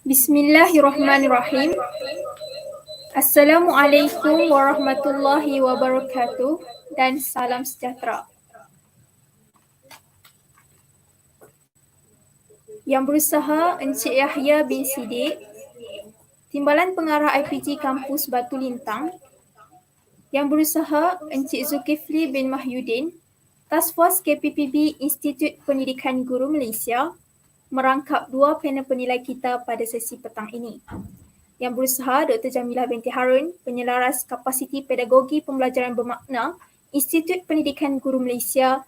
Bismillahirrahmanirrahim. Assalamualaikum warahmatullahi wabarakatuh dan salam sejahtera. Yang berusaha Encik Yahya bin Siddiq, Timbalan Pengarah IPG Kampus Batu Lintang. Yang berusaha Encik Zulkifli bin Mahyudin, Task Force KPPB Institut Pendidikan Guru Malaysia, merangkap dua panel penilai kita pada sesi petang ini. Yang berusaha Dr. Jamilah binti Harun, Penyelaras Kapasiti Pedagogi Pembelajaran Bermakna, Institut Pendidikan Guru Malaysia,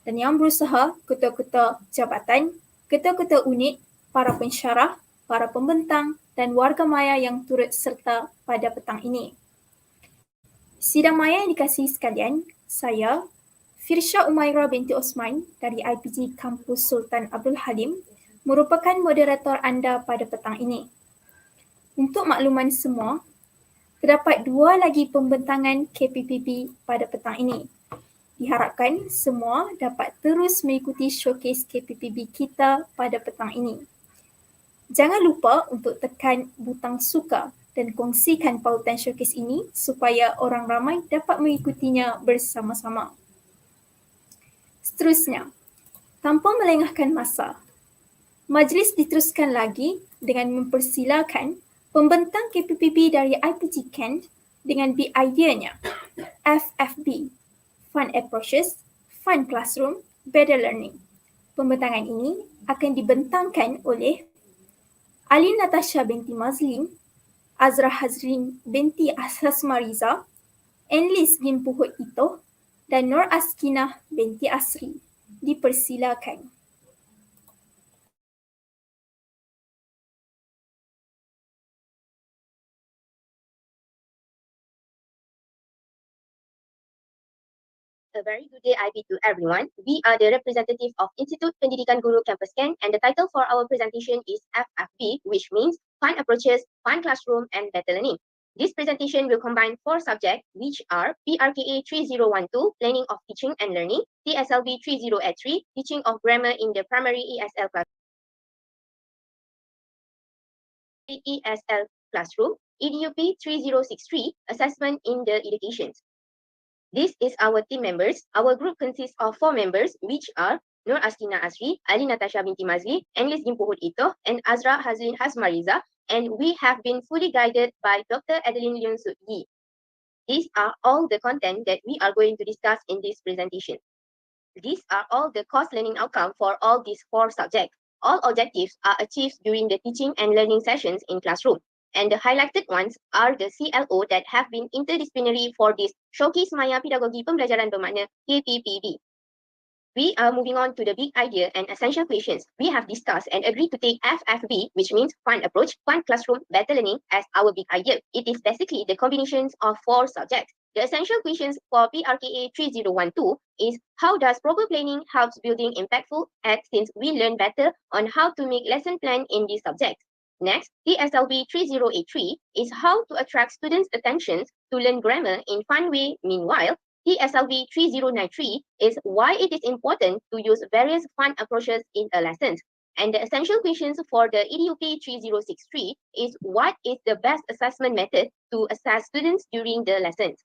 dan yang berusaha ketua-ketua jabatan, ketua-ketua unit, para pensyarah, para pembentang dan warga maya yang turut serta pada petang ini. Sidang maya yang dikasihi sekalian, saya, Firsha Umaira binti Osman dari IPG Kampus Sultan Abdul Halim, merupakan moderator anda pada petang ini. Untuk makluman semua, terdapat dua lagi pembentangan KPPB pada petang ini. Diharapkan semua dapat terus mengikuti showcase KPPB kita pada petang ini. Jangan lupa untuk tekan butang suka dan kongsikan pautan showcase ini supaya orang ramai dapat mengikutinya bersama-sama. Seterusnya, tanpa melengahkan masa, majlis diteruskan lagi dengan mempersilakan pembentang KPPB dari IPG Kent dengan big idea-nya FFB, Fun Approaches, Fun Classroom, Better Learning. Pembentangan ini akan dibentangkan oleh Ali Natasha binti Mazlin, Azra Hazrin binti Hasmariza, Enlis bin Puhut Itoh dan Nur Askinah binti Asri. Dipersilakan. A very good day I bid to everyone. We are the representative of Institut Pendidikan Guru Campus Kent, and the title for our presentation is FFB, which means Fun Approaches, Fun Classroom and Better Learning. This presentation will combine four subjects, which are PRKA 3012, Planning of Teaching and Learning, TSLB 3083, Teaching of Grammar in the Primary ESL Classroom, EDUP 3063, Assessment in the Educations. This is our team members. Our group consists of 4 members, which are Nur Askina Asri, Ali Natasha binti Mazli, Enlis bin Puhut Itoh, and Azra Hazrin Hasmariza, and we have been fully guided by Dr. Adeline Leon Sut Yi. These are all the content that we are going to discuss in this presentation. These are all the course learning outcomes for all these 4 subjects. All objectives are achieved during the teaching and learning sessions in classroom. And the highlighted ones are the CLO that have been interdisciplinary for this Showcase Maya Pedagogi Pembelajaran Bermakna KPPB. We are moving on to the big idea and essential questions. We have discussed and agreed to take FFB, which means Fun Approach, Fun Classroom, Better Learning, as our big idea. It is basically the combinations of 4 subjects. The essential questions for PRKA 3012 is how does proper planning helps building impactful acts since we learn better on how to make lesson plan in these subjects. Next, TSLB 3083 is how to attract students' attentions to learn grammar in fun way. Meanwhile, TSLB 3093 is why it is important to use various fun approaches in a lesson. And the essential questions for the EDUP 3063 is what is the best assessment method to assess students during the lessons.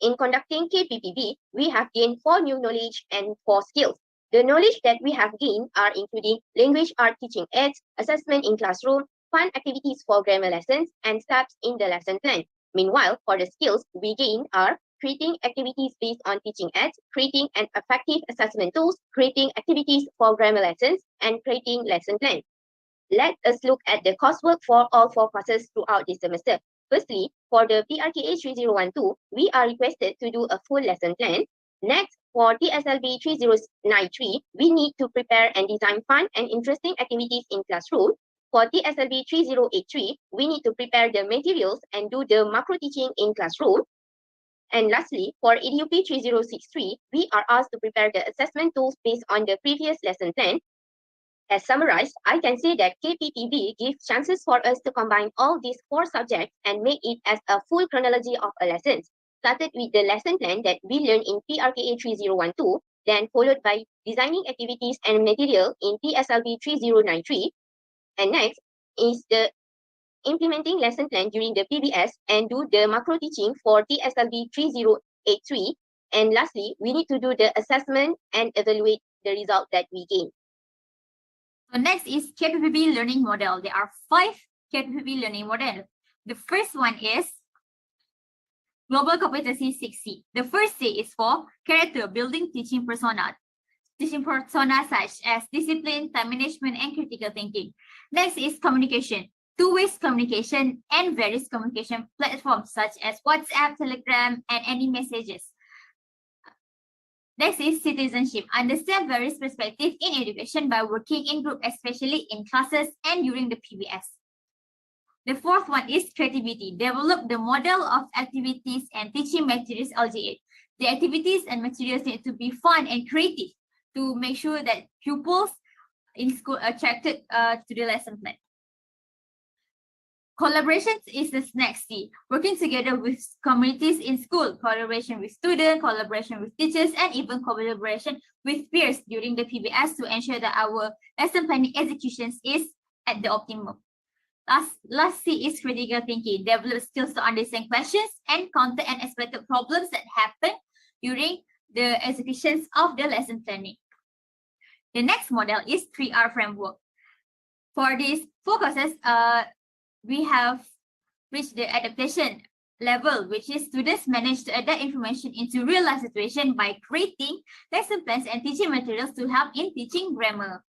In conducting KPPB, we have gained 4 new knowledge and 4 skills. The knowledge that we have gained are including language art teaching aids, assessment in classroom, fun activities for grammar lessons, and steps in the lesson plan. Meanwhile, for the skills we gain are creating activities based on teaching aids, creating an effective assessment tools, creating activities for grammar lessons, and creating lesson plan. Let us look at the coursework for all 4 courses throughout this semester. Firstly, for the PRKA 3012, we are requested to do a full lesson plan. Next, for TSLB 3093, we need to prepare and design fun and interesting activities in classroom. For TSLB 3083, we need to prepare the materials and do the macro teaching in classroom. And lastly, for EDUP 3063, we are asked to prepare the assessment tools based on the previous lesson plan. As summarized, I can say that KPPB gives chances for us to combine all these 4 subjects and make it as a full chronology of a lesson. Started with the lesson plan that we learned in PRKA 3012, then followed by designing activities and material in TSLB 3093, and next is the implementing lesson plan during the PBS and do the macro teaching for TSLB 3083. And lastly, we need to do the assessment and evaluate the result that we gain. So next is KPPB learning model. There are 5 KPPB learning model. The first one is Global Competency 6C. The first C is for character building teaching persona. Teaching persona such as discipline, time management, and critical thinking. Next is communication. Two-way communication and various communication platforms such as WhatsApp, Telegram, and any messages. Next is citizenship. Understand various perspectives in education by working in group, especially in classes and during the PBS. The fourth one is creativity. Develop the model of activities and teaching materials LGA. The activities and materials need to be fun and creative to make sure that pupils in school are attracted to the lesson plan. Collaboration is the next C. Working together with communities in school, collaboration with students, collaboration with teachers, and even collaboration with peers during the PBS to ensure that our lesson planning executions is at the optimum. Last C is critical thinking. Develop skills to understand questions and counter unexpected problems that happen during the executions of the lesson planning. The next model is 3R framework. For these focuses, we have reached the adaptation level, which is students manage to adapt information into real-life situation by creating lesson plans and teaching materials to help in teaching grammar.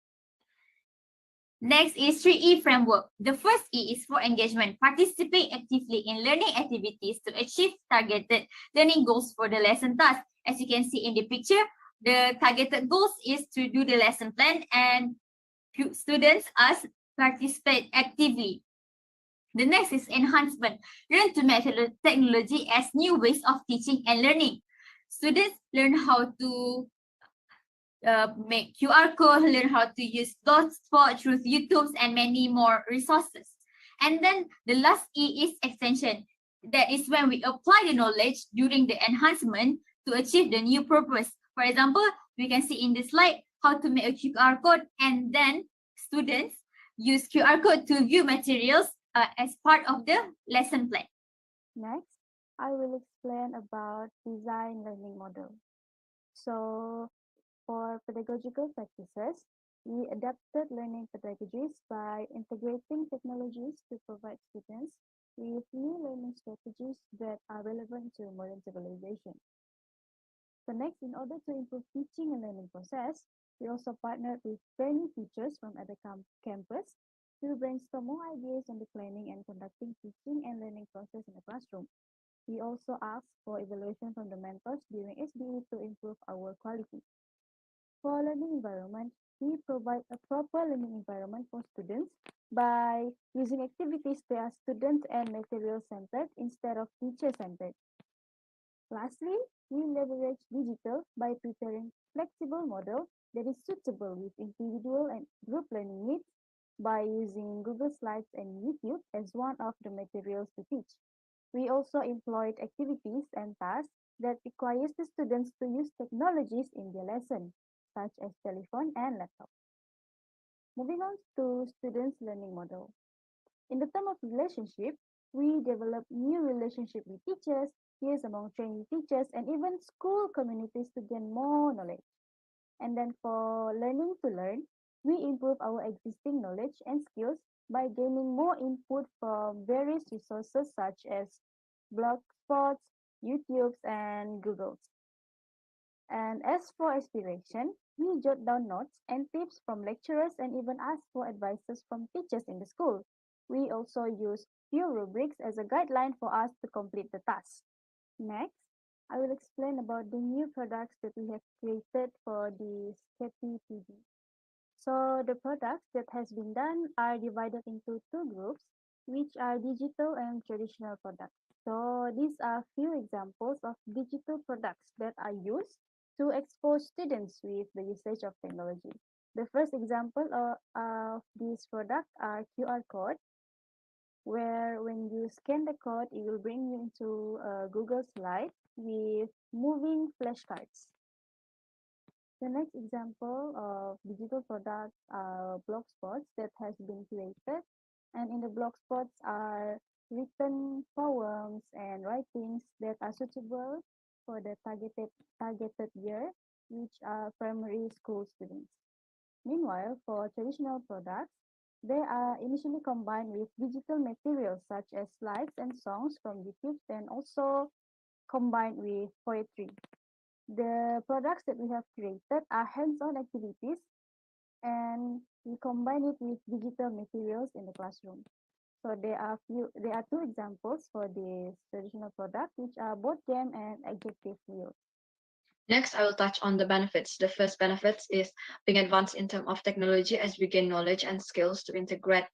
Next is 3E framework. The first E is for engagement. Participate actively in learning activities to achieve targeted learning goals for the lesson task. As you can see in the picture, the targeted goals is to do the lesson plan and students participate actively. The next is enhancement. Learn to make technology as new ways of teaching and learning. Students learn how to make QR code, learn how to use Blogspot through YouTube and many more resources. And then the last E is extension. That is when we apply the knowledge during the enhancement to achieve the new purpose. For example, we can see in this slide how to make a QR code, and then students use QR code to view materials as part of the lesson plan. Next, I will explain about design learning model. So, for pedagogical practices, we adapted learning pedagogies by integrating technologies to provide students with new learning strategies that are relevant to modern civilization. So next, in order to improve teaching and learning process, we also partnered with training teachers from other campus to brainstorm more ideas on the planning and conducting teaching and learning process in the classroom. We also asked for evaluation from the mentors during SBE to improve our quality. For learning environment, we provide a proper learning environment for students by using activities that are student and material-centered instead of teacher-centered. Lastly, we leverage digital by preparing flexible model that is suitable with individual and group learning needs by using Google Slides and YouTube as one of the materials to teach. We also employed activities and tasks that requires the students to use technologies in their lesson, such as telephone and laptop. Moving on to students' learning model. In the term of relationship, we develop new relationship with teachers, peers among training teachers, and even school communities to gain more knowledge. And then for learning to learn, we improve our existing knowledge and skills by gaining more input from various resources such as Blogspots, YouTubes, and Googles. And as for aspiration, we jot down notes and tips from lecturers and even ask for advices from teachers in the school. We also use few rubrics as a guideline for us to complete the task. Next, I will explain about the new products that we have created for the KPPB. So the products that has been done are divided into two groups, which are digital and traditional products. So these are few examples of digital products that are used to expose students with the usage of technology. The first example of this product are QR code, where when you scan the code, it will bring you into a Google slide with moving flashcards. The next example of digital products are Blogspots that has been created, And in the blog spots are written poems and writings that are suitable for the targeted year, which are primary school students. Meanwhile, for traditional products, they are initially combined with digital materials such as slides and songs from YouTube, and also combined with poetry. The products that we have created are hands-on activities, and we combine it with digital materials in the classroom. So there are two examples for this traditional product, which are board game and adjective wheels. Next, I will touch on the benefits. The first benefit is being advanced in terms of technology as we gain knowledge and skills to integrate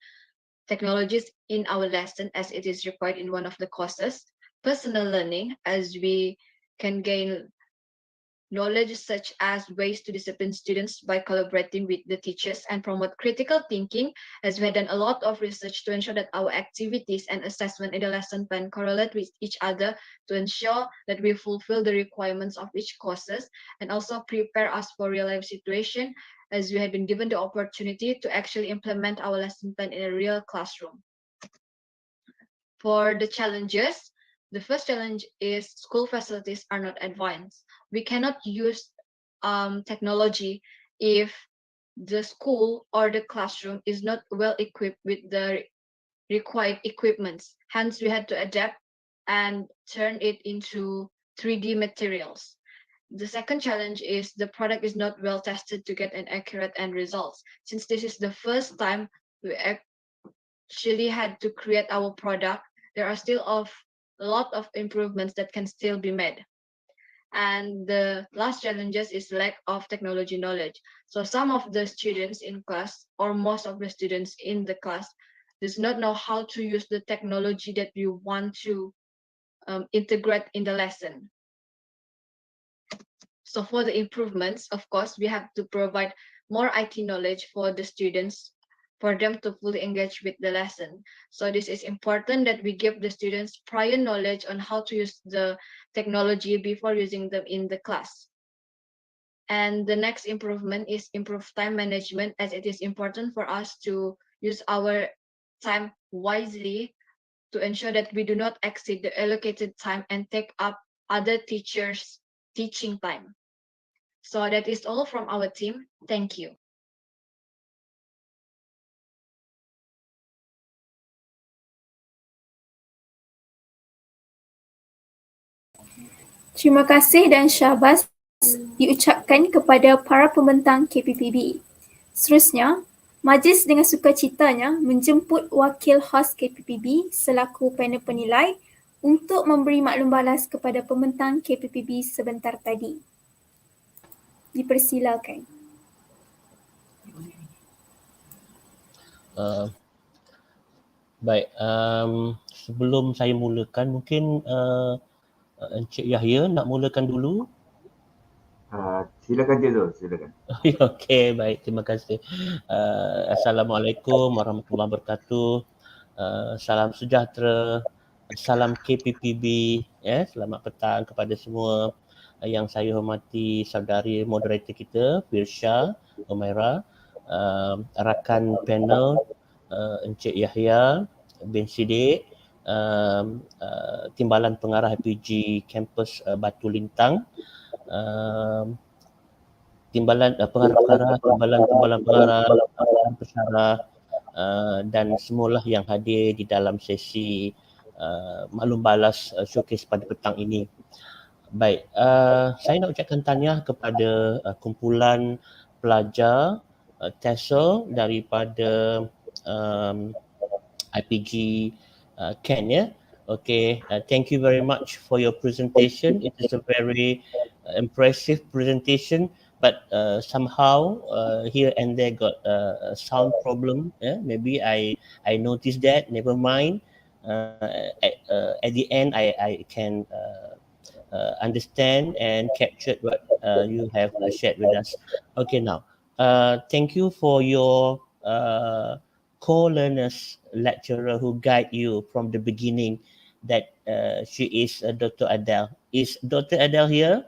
technologies in our lesson as it is required in one of the courses. Personal learning as we can gain knowledge such as ways to discipline students by collaborating with the teachers and promote critical thinking, as we have done a lot of research to ensure that our activities and assessment in the lesson plan correlate with each other to ensure that we fulfill the requirements of each courses, and also prepare us for real life situation as we have been given the opportunity to actually implement our lesson plan in a real classroom. For the challenges, the first challenge is school facilities are not advanced. We cannot use technology if the school or the classroom is not well equipped with the required equipments. Hence, we had to adapt and turn it into 3D materials. The second challenge is the product is not well tested to get an accurate end results. Since this is the first time we actually had to create our product, there are still a lot of improvements that can still be made. And the last challenges is lack of technology knowledge. So some of the students in class, or most of the students in the class, does not know how to use the technology that we want to integrate in the lesson. So for the improvements, of course, we have to provide more IT knowledge for the students for them to fully engage with the lesson. So this is important that we give the students prior knowledge on how to use the technology before using them in the class. And the next improvement is improved time management, as it is important for us to use our time wisely to ensure that we do not exceed the allocated time and take up other teachers' teaching time. So that is all from our team. Thank you. Terima kasih dan syabas diucapkan kepada para pembentang KPPB. Seterusnya, majlis dengan sukacitanya menjemput wakil khas KPPB selaku panel penilai untuk memberi maklum balas kepada pembentang KPPB sebentar tadi. Dipersilakan. Baik, sebelum saya mulakan, mungkin Encik Yahya nak mulakan dulu. Silakan Jezul, silakan. Okey, baik, terima kasih. Assalamualaikum warahmatullahi wabarakatuh. Salam sejahtera, salam KPPB, selamat petang kepada semua. Yang saya hormati saudari moderator kita, Firsha, Umaira, rakan panel, Encik Yahya bin Siddiq, Timbalan Pengarah IPG Kampus Batu Lintang, Timbalan pengarah-pengarah, timbalan pengarah, pensyarah, dan semualah yang hadir di dalam sesi maklum balas showcase pada petang ini. Baik, saya nak ucapkan tahniah kepada kumpulan pelajar TESOL daripada IPG Ken, ya. Okay, thank you very much for your presentation. It is a very impressive presentation, but somehow here and there got a sound problem. Maybe I noticed that. Never mind. At the end, I can understand and capture what you have shared with us. Okay, now thank you for your co-learners lecturer who guide you from the beginning. That she is Dr. Adele. Is Dr. Adele here?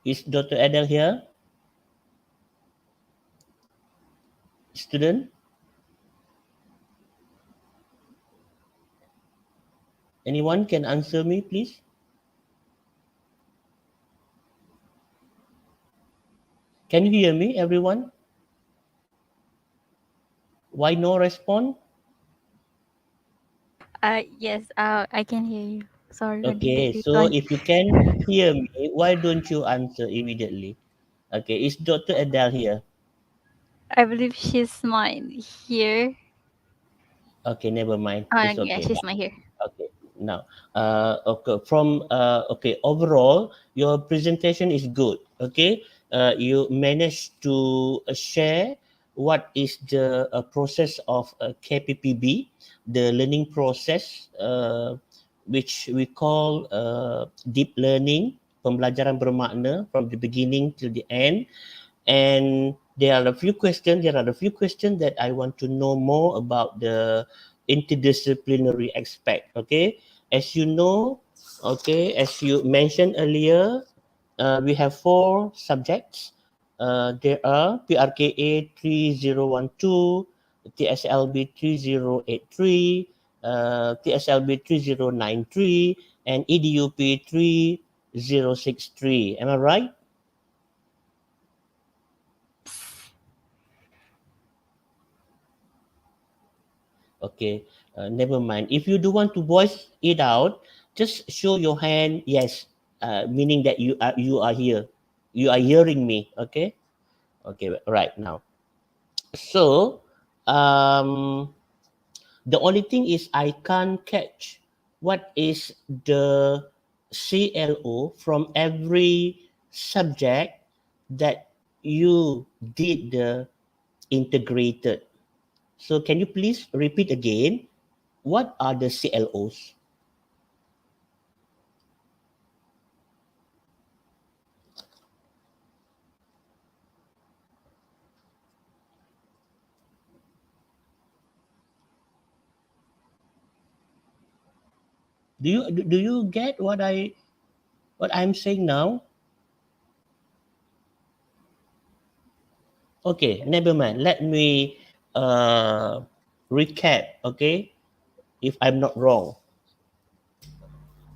Is Dr. Adele here? student? Anyone can answer me, please? Can you hear me, everyone? Why no response? Yes, I can hear you. Sorry for the Okay, so reply. if you can hear me, why don't you answer immediately? Okay, is Dr. Adele here? I believe she's mine here. Okay, never mind. It's Yeah, okay. she's mine here. Okay, now, okay, from okay, overall, your presentation is good. Okay, you managed to share what is the process of KPPB, the learning process, which we call deep learning, pembelajaran bermakna from the beginning till the end. And there are a few questions. There are a few questions that I want to know more about the interdisciplinary aspect. Okay, as you know, okay, as you mentioned earlier, we have 4 subjects. There are PRKA 3012, TSLB 3083, TSLB 3093, and EDUP 3063. Am I right? Okay, never mind. If you do want to voice it out, just show your hand. Yes, meaning that you are here. You are hearing me. Okay. Okay. Right now. So, the only thing is I can't catch what is the CLO from every subject that you did the integrated. So, can you please repeat again? What are the CLOs? Do you get what I'm saying now? Okay, never mind. Let me recap. Okay, if I'm not wrong.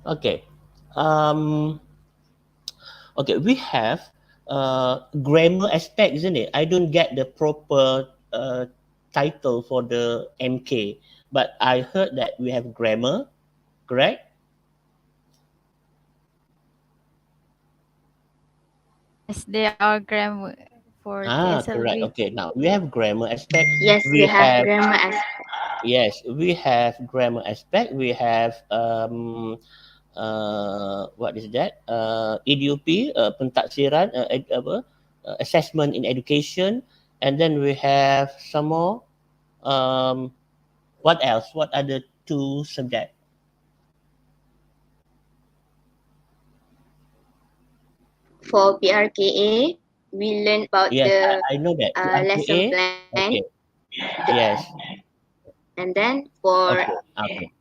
Okay. Um. Okay, we have grammar aspect, isn't it? I don't get the proper title for the MK, but I heard that we have grammar, correct? Yes, there are grammar for Correct. TSLB. Okay, now we have grammar aspect. Yes, we We have have grammar as Yes, we have grammar aspect. We have what is that? EDUP, pentaksiran, assessment in education, and then we have some more. Um, what else? What are the 2 subjects? for PRKA. We learn about Yes, the I know that lesson PRPA. plan, Okay. Yes. and then for Okay. Okay.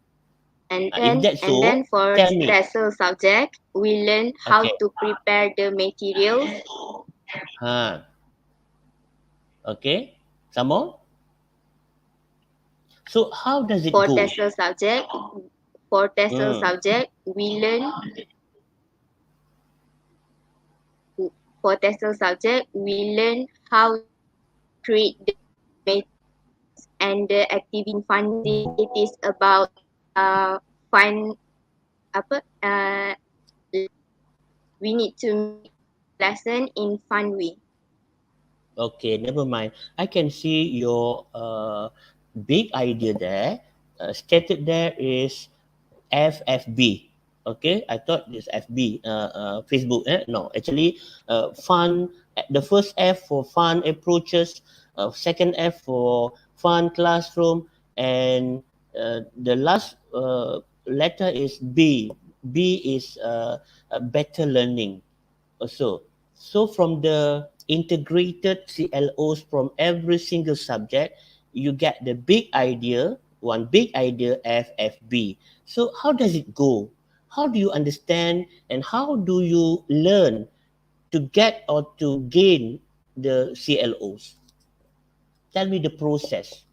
and If then that's and then so, for tell me. special subject, we learn how Okay. to prepare the materials. Okay. Some more. So how does it For go? TESOL subject, for TESOL Mm. subject, we learn for TESOL subject, we learn how to create the materials and the activity funding. It is about fun apa we need to make lesson in fun way. Okay, never mind. I can see your big idea there. Stated there is FFB. Okay, I thought this FB, Facebook. No, actually, fun. The first F for fun approaches, second F for fun classroom, and the last letter is B. B is better learning. Also, so from the integrated CLOs from every single subject, you get the big idea, one big idea FFB. So how does it go? How do you understand and how do you learn to get or to gain the CLOs? tell me the process.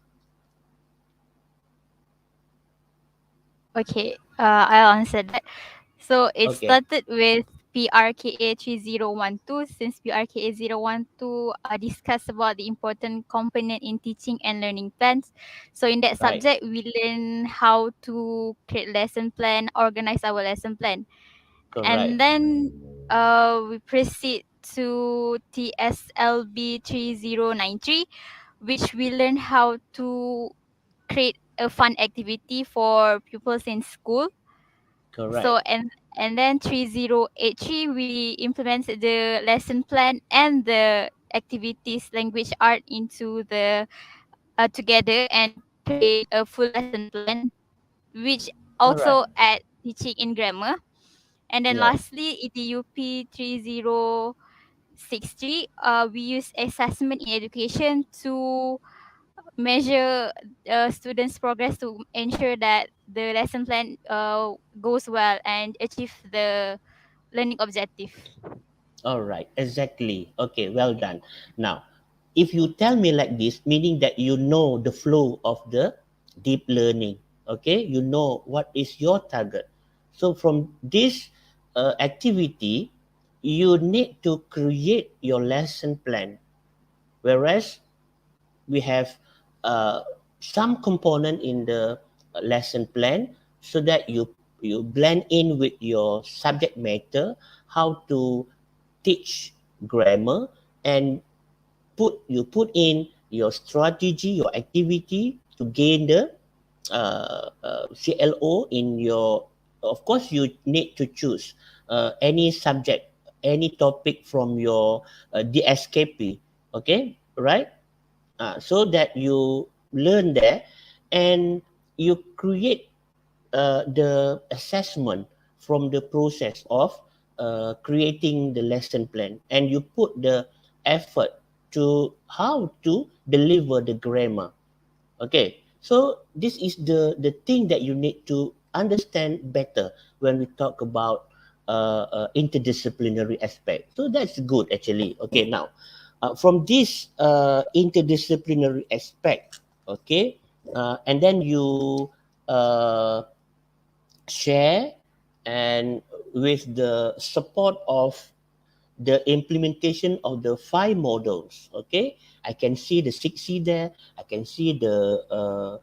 Okay, I'll answer that. So it Okay, started with PRKA 3012 since PRKA 012 discussed about the important component in teaching and learning plans. So in that right, subject, we learn how to create lesson plan, organize our lesson plan. correct, And then we proceed to TSLB 3093, which we learn how to create a fun activity for pupils in school. So correct, and then 3083 we implement the lesson plan and the activities language art into the together and create a full lesson plan, which all right, also add teaching in grammar. And then yes, lastly, EDUP 3063, we use assessment in education to measure students' progress to ensure that the lesson plan goes well and achieve the learning objective. all right, exactly. Okay, well done. Now, if you tell me like this, meaning that you know the flow of the deep learning, okay, you know what is your target. So from this activity, you need to create your lesson plan. Whereas we have uh, some component in the lesson plan so that you blend in with your subject matter, how to teach grammar, and put in your strategy, your activity to gain the CLO in your. Of course, you need to choose any subject, any topic from your DSKP. Okay, right? So that you learn there, and you create the assessment from the process of creating the lesson plan, and you put the effort to how to deliver the grammar. Okay, so this is the thing that you need to understand better when we talk about interdisciplinary aspect. So that's good actually. Okay, now from this interdisciplinary aspect, okay, and then you uh, share, and with the support of the implementation of the 5 models. Okay, I can see the 6C there. I can see the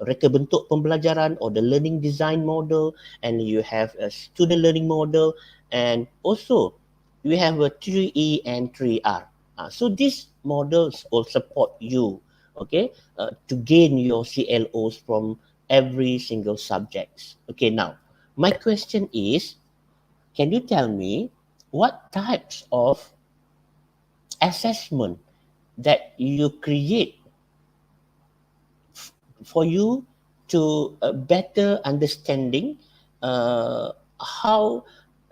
reka bentuk pembelajaran or the learning design model, and you have a student learning model, and also we have a 3E and 3R. So these models will support you, okay, to gain your CLOs from every single subjects. Okay, now my question is, can you tell me what types of assessment that you create for you to better understanding how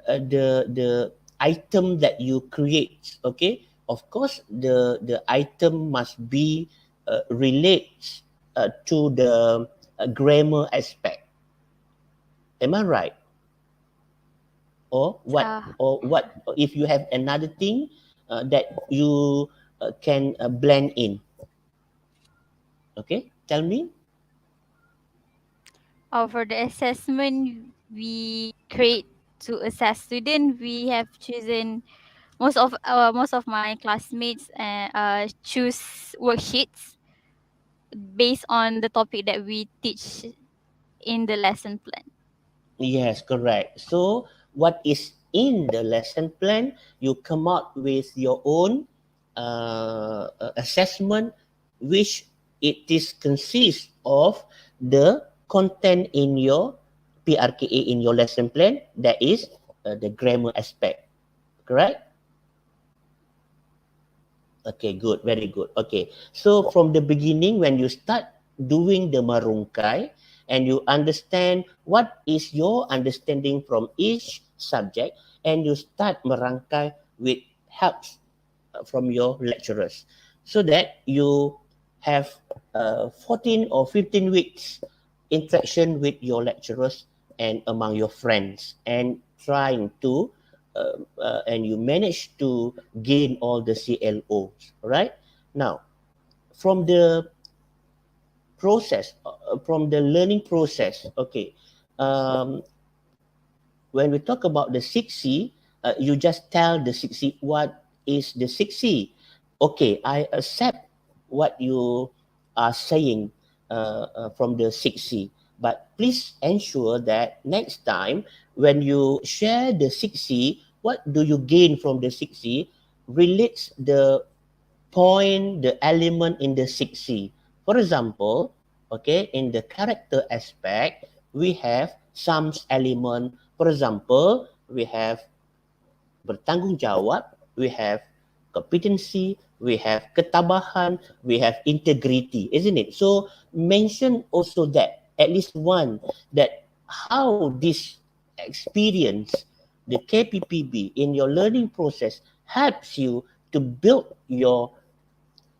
the item that you create? Okay, of course the item must be relates to the grammar aspect. Am I right? Or what? Uh, Or what if you have another thing that you can blend in? Okay, tell me. for the assessment we create to assess student, we have chosen most of my classmates choose worksheets based on the topic that we teach in the lesson plan. Yes, correct. So what is in the lesson plan, you come up with your own assessment, which it is consists of the content in your PRKA in your lesson plan, that is the grammar aspect, correct? Okay, good, very good. Okay, so from the beginning, when you start doing the marungkai, and you understand what is your understanding from each subject, and you start merangkai with helps from your lecturers, so that you have 14 or 15 weeks interaction with your lecturers and among your friends, and trying to and you manage to gain all the CLOs, right? Now, from the process, from the learning process, okay, when we talk about the 6C, you just tell the 6C what is the 6C. Okay, I accept what you are saying from the 6C, but please ensure that next time when you share the 6C, what do you gain from the 6C relates the point, the element in the 6C. For example, okay, in the character aspect, we have some element. For example, we have bertanggungjawab, we have competency, we have ketabahan, we have integrity, isn't it? So mention also that, at least one, that how this experience, the KPPB in your learning process helps you to build your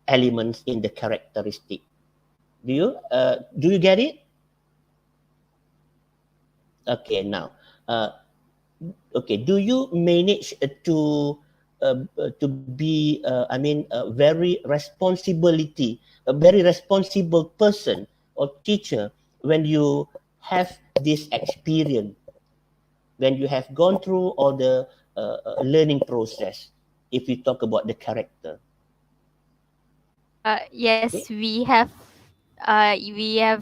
elements in the characteristic. Do you get it? Okay, now, okay, do you manage to be, a very responsible person or teacher when you have this experience, when you have gone through all the learning process, if you talk about the character? Yes, we have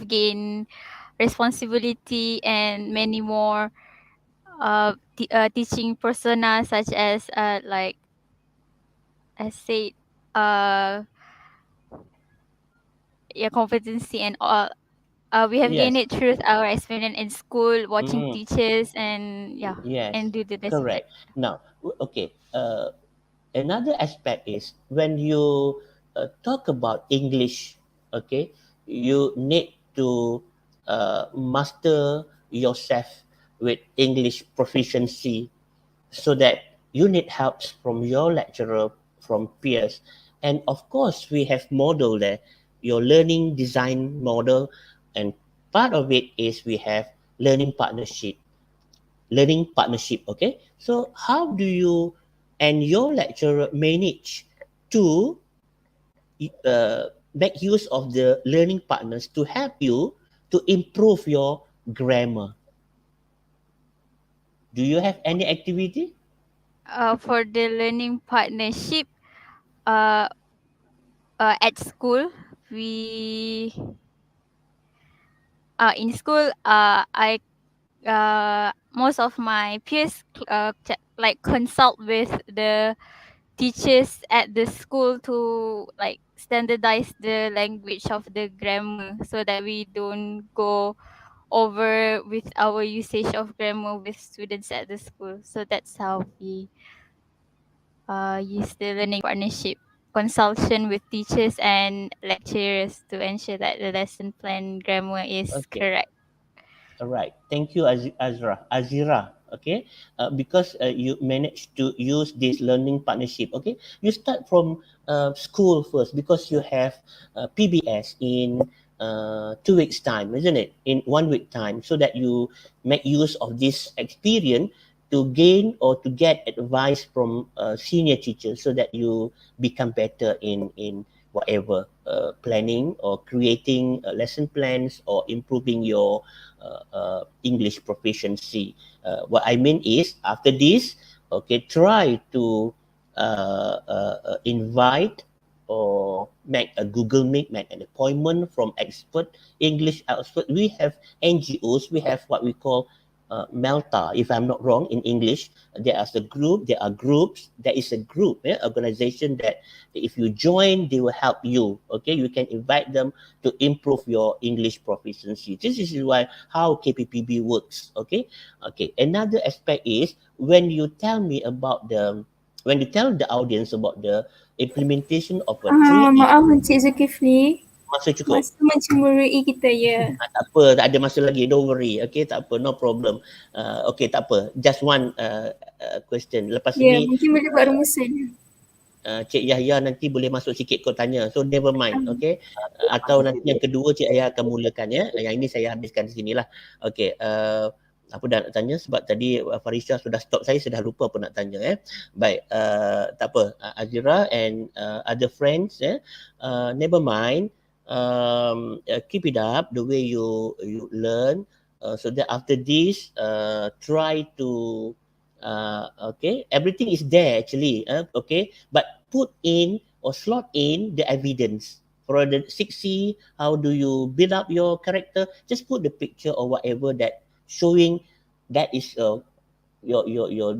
gained responsibility and many more teaching persona, such as like I said, yeah, competency and all. We have gained Yes. it through our experience in school, watching Mm, teachers, and yeah, yes, and do the lesson plan. correct. Now, okay, another aspect is when you talk about English, okay, you need to master yourself with English proficiency, so that you need helps from your lecturer, from peers. And of course, we have model there, your learning design model, and part of it is we have learning partnership. Okay, so how do you and your lecturer manage to make use of the learning partners to help you to improve your grammar? Do you have any activity? For the learning partnership, uh, at school, we in school, I most of my peers like consult with the teachers at the school to like standardize the language of the grammar, so that we don't go over with our usage of grammar with students at the school. So that's how we use the learning partnership consultation with teachers and lecturers to ensure that the lesson plan grammar is Okay. correct. All right. Thank you, Azira. Okay. Because you managed to use this learning partnership. Okay. You start from school first, because you have PBS in 2 weeks time, isn't it? In 1 week time, so that you make use of this experience to gain or to get advice from senior teachers, so that you become better in whatever planning or creating lesson plans or improving your English proficiency. What I mean is, after this, okay, try to invite or make a Google Meet, make an appointment from expert English expert. We have NGOs, we have what we call Melta, if I'm not wrong in English. There are groups, there is a group, organization that if you join, they will help you. Okay, you can invite them to improve your English proficiency. This is why how KPPB works. Okay. Another aspect is when you tell the audience about the implementation of a 3E. Maaf Encik Zulkifli, Masa cukup. masa mencemburui kita ya. Tak apa, tak ada masa lagi. Don't worry. Okay, tak apa. No problem. Okay, tak apa. Just one question. Lepas Ya, ni, mungkin boleh buat rumusan. Cik Yahya nanti boleh masuk sikit kau tanya. So never mind. Okay. Atau nanti yang kedua Cik Yahya akan mulakan ya. Yang ini saya habiskan di sini lah. Okay. apa dah nak tanya sebab tadi Farisha sudah stop saya dah lupa apa nak tanya. Baik, tak apa, Azira and other friends, never mind. Keep it up the way you learn, so that after this try to okay, everything is there actually, okay, but put in or slot in the evidence. For the 6C, how do you build up your character? Just put the picture or whatever that showing that is your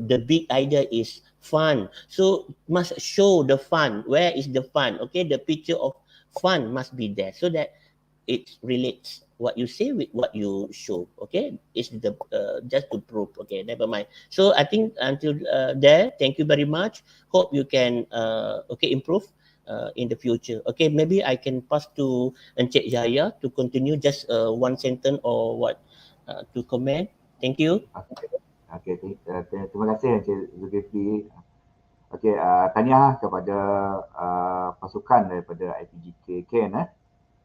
the big idea is fun. So must show the fun. Where is the fun? Okay, the picture of fun must be there so that it relates what you say with what you show. Okay, it's the just to prove. Okay, never mind. So I think until there, thank you very much. Hope you can okay improve in the future. Okay, maybe I can pass to Encik Yahya to continue just one sentence or what to comment. Thank you. Okey, terima kasih Encik Zulkifli. Okey, tahniah kepada pasukan daripada IPGK Ken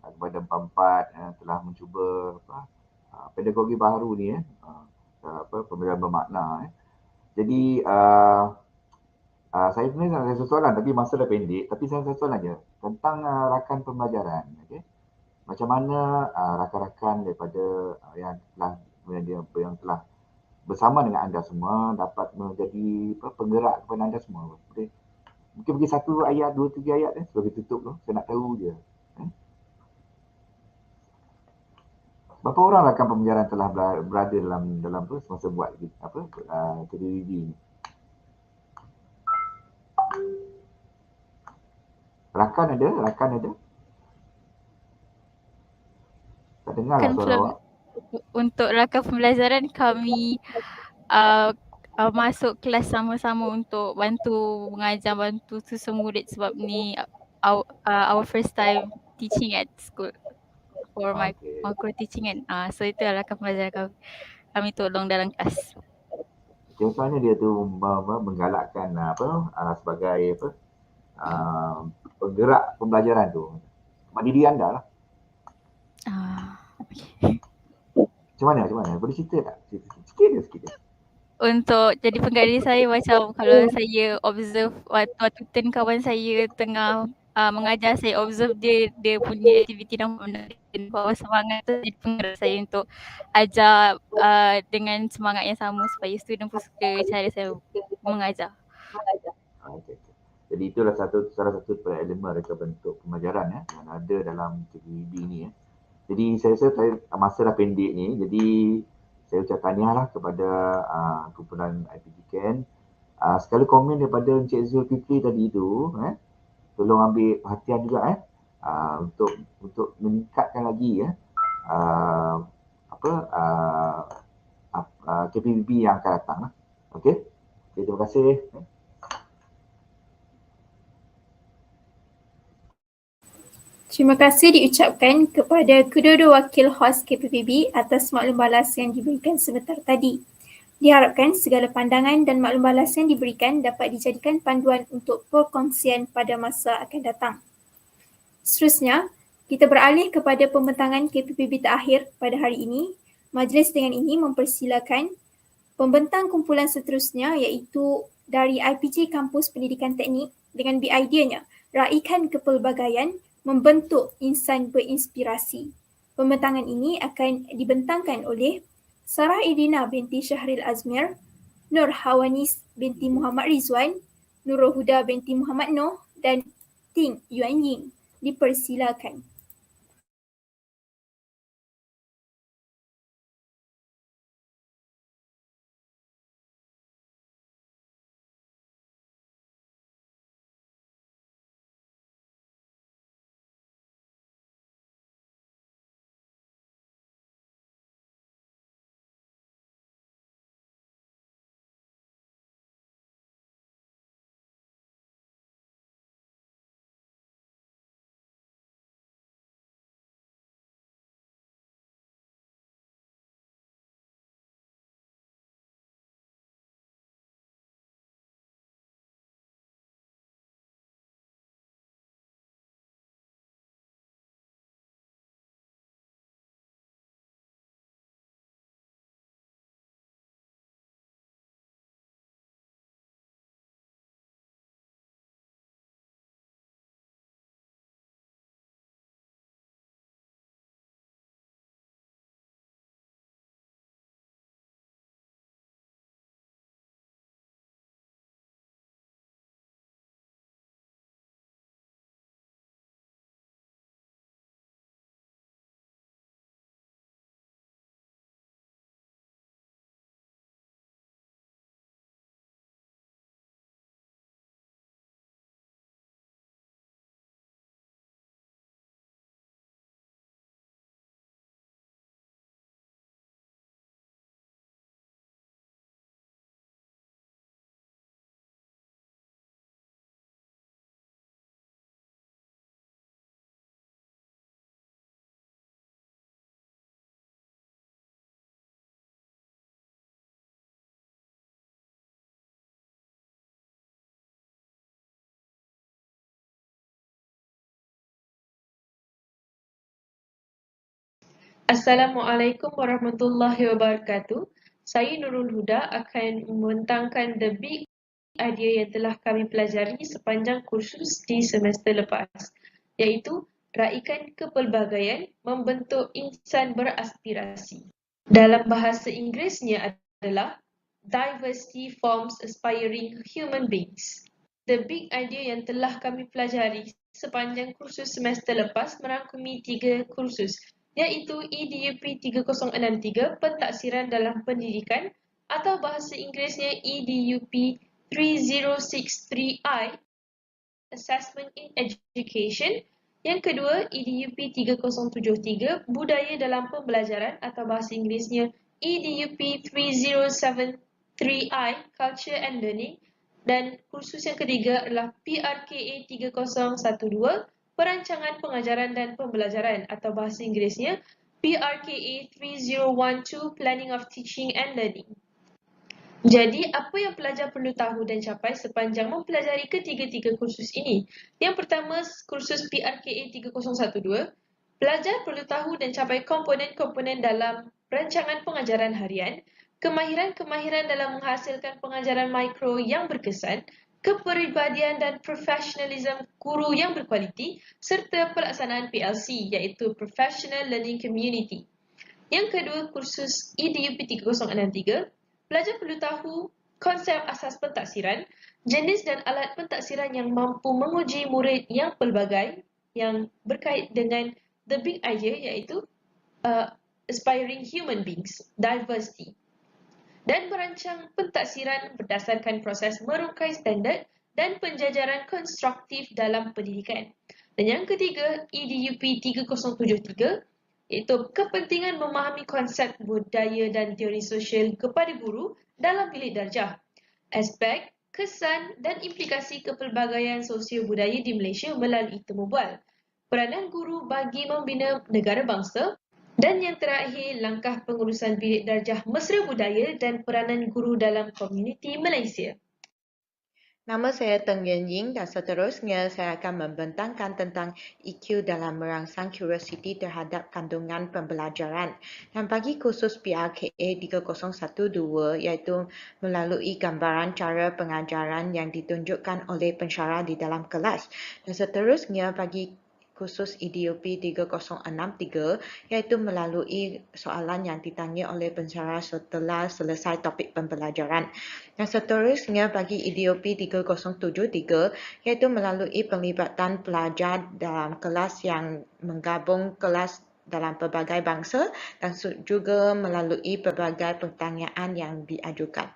kepada empat-empat telah mencuba pedagogi baru ni pembelajaran bermakna. Jadi saya sebenarnya ada satu soalan tapi masa dah pendek, tapi saya ada satu soalan aja tentang rakan pembelajaran. Okey. Macam mana rakan-rakan daripada yang telah bersama dengan anda semua dapat menjadi penggerak kepada anda semua. Okay. Mungkin bagi satu ayat, 2-3 ayat sebagai tutup tu. Saya nak tahu je. Berapa orang rakan pembelajaran telah berada dalam tu semasa buat KPPB ni? Rakan ada? Tak dengar lah suara awak. Untuk rakan pembelajaran kami masuk kelas sama-sama untuk bantu mengajar, bantu susun murid sebab ni our first time teaching at school for micro teaching kan. So itu adalah rakan pembelajaran kami tolong dalam kelas. Macam mana dia tu menggalakkan sebagai penggerak pembelajaran tu? Mak diri anda lah. Okay. Macam mana? Boleh cerita tak? Sikit je. Untuk jadi penggerak diri saya macam kalau saya observe waktu turn kawan saya tengah mengajar, saya observe dia punya aktiviti dan bawa semangat tu jadi penggerak saya untuk ajar dengan semangat yang sama supaya student pun suka cara saya mengajar. Okay. Jadi itulah salah satu elemen mereka bentuk pembelajaran yang ada dalam KPPB ni. Jadi saya rasa masa dah pendek ni, jadi saya ucap tahniah lah kepada kumpulan IPGK. Sekali komen daripada Encik Zulkifli tadi tu, tolong ambil perhatian juga untuk meningkatkan lagi KPPB yang akan datang. Okey. Terima kasih. Terima kasih diucapkan kepada kedua-dua wakil hos KPPB atas maklum balas yang diberikan sebentar tadi. Diharapkan segala pandangan dan maklum balas yang diberikan dapat dijadikan panduan untuk perkongsian pada masa akan datang. Seterusnya, kita beralih kepada pembentangan KPPB terakhir pada hari ini. Majlis dengan ini mempersilakan pembentang kumpulan seterusnya iaitu dari IPG Kampus Pendidikan Teknik dengan idenya raikan kepelbagaian membentuk insan berinspirasi. Pembentangan ini akan dibentangkan oleh Sarah Irina binti Syahril Azmir, Nur Hawanis binti Muhammad Rizwan, Nurul Huda binti Muhammad Noh dan Ting Yuan Ying. Dipersilakan. Assalamualaikum warahmatullahi wabarakatuh. Saya Nurul Huda akan membentangkan the big idea yang telah kami pelajari sepanjang kursus di semester lepas, iaitu raikan kepelbagaian membentuk insan beraspirasi. Dalam bahasa Inggerisnya adalah Diversity Forms Aspiring Human Beings. The big idea yang telah kami pelajari sepanjang kursus semester lepas merangkumi 3 kursus, iaitu EDUP 3063 Pentaksiran dalam Pendidikan atau bahasa Inggerisnya EDUP 3063I Assessment in Education. Yang kedua, EDUP 3073 Budaya dalam Pembelajaran atau bahasa Inggerisnya EDUP 3073I Culture and Learning. Dan kursus yang ketiga adalah PRKA 3012 Perancangan Pengajaran dan Pembelajaran atau bahasa Inggerisnya PRKA 3012 Planning of Teaching and Learning. Jadi, apa yang pelajar perlu tahu dan capai sepanjang mempelajari ketiga-tiga kursus ini? Yang pertama, kursus PRKA 3012, pelajar perlu tahu dan capai komponen-komponen dalam rancangan pengajaran harian, kemahiran-kemahiran dalam menghasilkan pengajaran mikro yang berkesan, kepribadian dan profesionalism guru yang berkualiti, serta pelaksanaan PLC iaitu Professional Learning Community. Yang kedua, kursus EDUP 3063, pelajar perlu tahu konsep asas pentaksiran, jenis dan alat pentaksiran yang mampu menguji murid yang pelbagai yang berkait dengan the big idea iaitu aspiring human beings, diversity. Dan merancang pentaksiran berdasarkan proses merungkai standard dan penjajaran konstruktif dalam pendidikan. Dan yang ketiga, EDUP 3073, iaitu kepentingan memahami konsep budaya dan teori sosial kepada guru dalam bilik darjah. Aspek, kesan dan implikasi kepelbagaian sosio budaya di Malaysia melalui temu bual. Peranan guru bagi membina negara bangsa. Dan yang terakhir, langkah pengurusan bilik darjah mesra budaya dan peranan guru dalam komuniti Malaysia. Nama saya Teng Yen Ying dan seterusnya saya akan membentangkan tentang EQ dalam merangsang curiosity terhadap kandungan pembelajaran. Dan bagi kursus PRKA 3012 iaitu melalui gambaran cara pengajaran yang ditunjukkan oleh pensyarah di dalam kelas. Dan seterusnya bagi kursus EDUP 3063 iaitu melalui soalan yang ditanya oleh pensyarah setelah selesai topik pembelajaran. Dan seterusnya bagi EDUP 3073 iaitu melalui penglibatan pelajar dalam kelas yang menggabung kelas dalam pelbagai bangsa dan juga melalui pelbagai pertanyaan yang diajukan.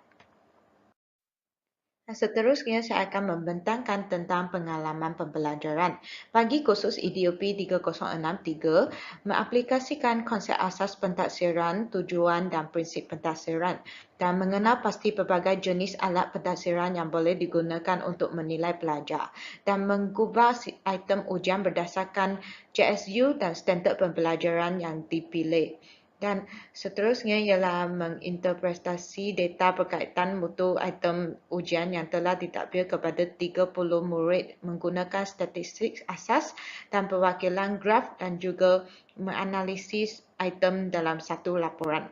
Dan seterusnya saya akan membentangkan tentang pengalaman pembelajaran. Bagi kursus EDUP 3063, mengaplikasikan konsep asas pentaksiran, tujuan dan prinsip pentaksiran dan mengenal pasti pelbagai jenis alat pentaksiran yang boleh digunakan untuk menilai pelajar dan mengubah item ujian berdasarkan JSU dan standard pembelajaran yang dipilih. Dan seterusnya ialah menginterpretasi data berkaitan mutu item ujian yang telah ditadbir kepada 30 murid menggunakan statistik asas dan perwakilan graf dan juga menganalisis item dalam satu laporan.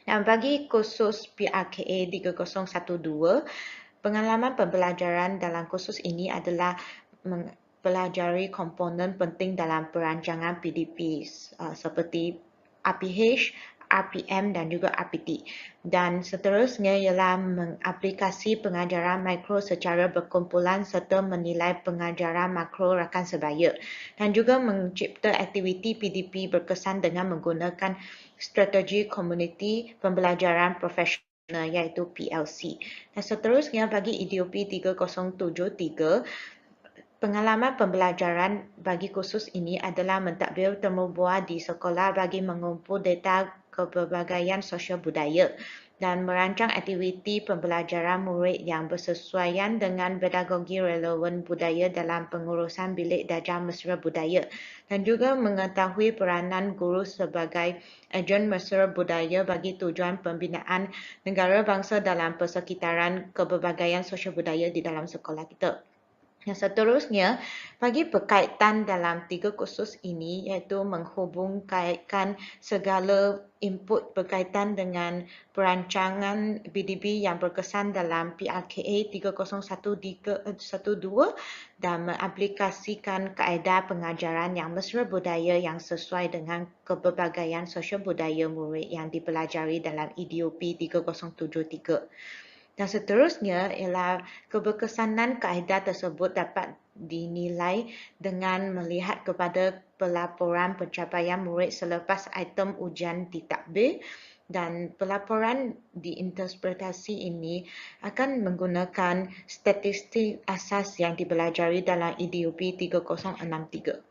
Dan bagi kursus PRKA 3012, pengalaman pembelajaran dalam kursus ini adalah mempelajari komponen penting dalam perancangan PDP seperti RPH, RPM dan juga RPT. Dan seterusnya ialah mengaplikasi pengajaran mikro secara berkumpulan serta menilai pengajaran makro rakan sebaya. Dan juga mencipta aktiviti PDP berkesan dengan menggunakan strategi komuniti pembelajaran profesional iaitu PLC. Dan seterusnya bagi EDUP 3073, pengalaman pembelajaran bagi kursus ini adalah mentadbir temu bual di sekolah bagi mengumpul data kepelbagaian sosial budaya dan merancang aktiviti pembelajaran murid yang bersesuaian dengan pedagogi relevan budaya dalam pengurusan bilik darjah mesra budaya dan juga mengetahui peranan guru sebagai ejen mesra budaya bagi tujuan pembinaan negara bangsa dalam persekitaran kepelbagaian sosial budaya di dalam sekolah kita. Yang seterusnya, bagi berkaitan dalam 3 kursus ini iaitu menghubungkan segala input berkaitan dengan perancangan BDB yang berkesan dalam PRKA 30112 dan mengaplikasikan kaedah pengajaran yang mesra budaya yang sesuai dengan kepelbagaian sosial budaya murid yang dipelajari dalam IDOP 3073. Dan seterusnya ialah keberkesanan kaedah tersebut dapat dinilai dengan melihat kepada pelaporan pencapaian murid selepas item ujian ditadbir, dan pelaporan diinterpretasi ini akan menggunakan statistik asas yang dipelajari dalam IDOP 3063.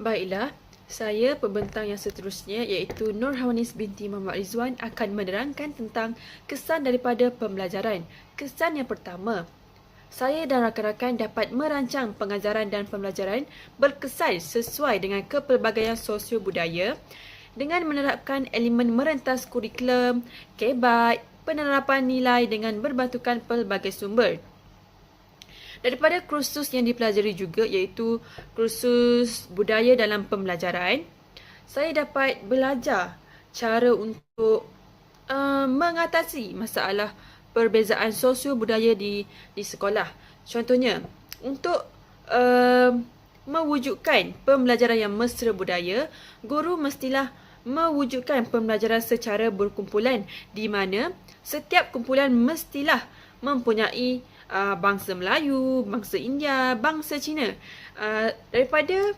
Baiklah, saya pembentang yang seterusnya iaitu Nurhawanis binti Muhammad Rizwan akan menerangkan tentang kesan daripada pembelajaran. Kesan yang pertama, saya dan rakan-rakan dapat merancang pengajaran dan pembelajaran berkesan sesuai dengan kepelbagaian sosio budaya dengan menerapkan elemen merentas kurikulum, KBAT, penerapan nilai dengan berbantukan pelbagai sumber. Daripada kursus yang dipelajari juga iaitu kursus budaya dalam pembelajaran, saya dapat belajar cara untuk mengatasi masalah perbezaan sosio budaya di sekolah. Contohnya, untuk mewujudkan pembelajaran yang mesra budaya, guru mestilah mewujudkan pembelajaran secara berkumpulan di mana setiap kumpulan mestilah mempunyai bangsa Melayu, bangsa India, bangsa Cina. Daripada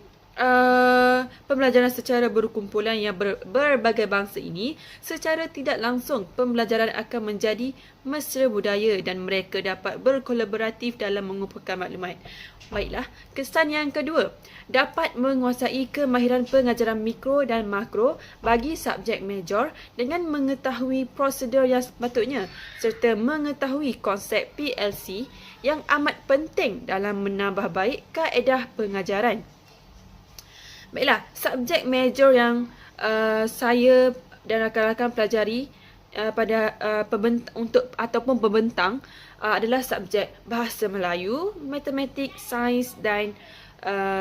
pembelajaran secara berkumpulan yang berbagai bangsa ini, secara tidak langsung pembelajaran akan menjadi mesra budaya dan mereka dapat berkolaboratif dalam mengumpulkan maklumat. Baiklah, kesan yang kedua, dapat menguasai kemahiran pengajaran mikro dan makro bagi subjek major dengan mengetahui prosedur yang sepatutnya serta mengetahui konsep PLC yang amat penting dalam menambah baik kaedah pengajaran. Baiklah, subjek major yang saya dan rakan-rakan pelajari pembentang adalah subjek bahasa Melayu, matematik, sains dan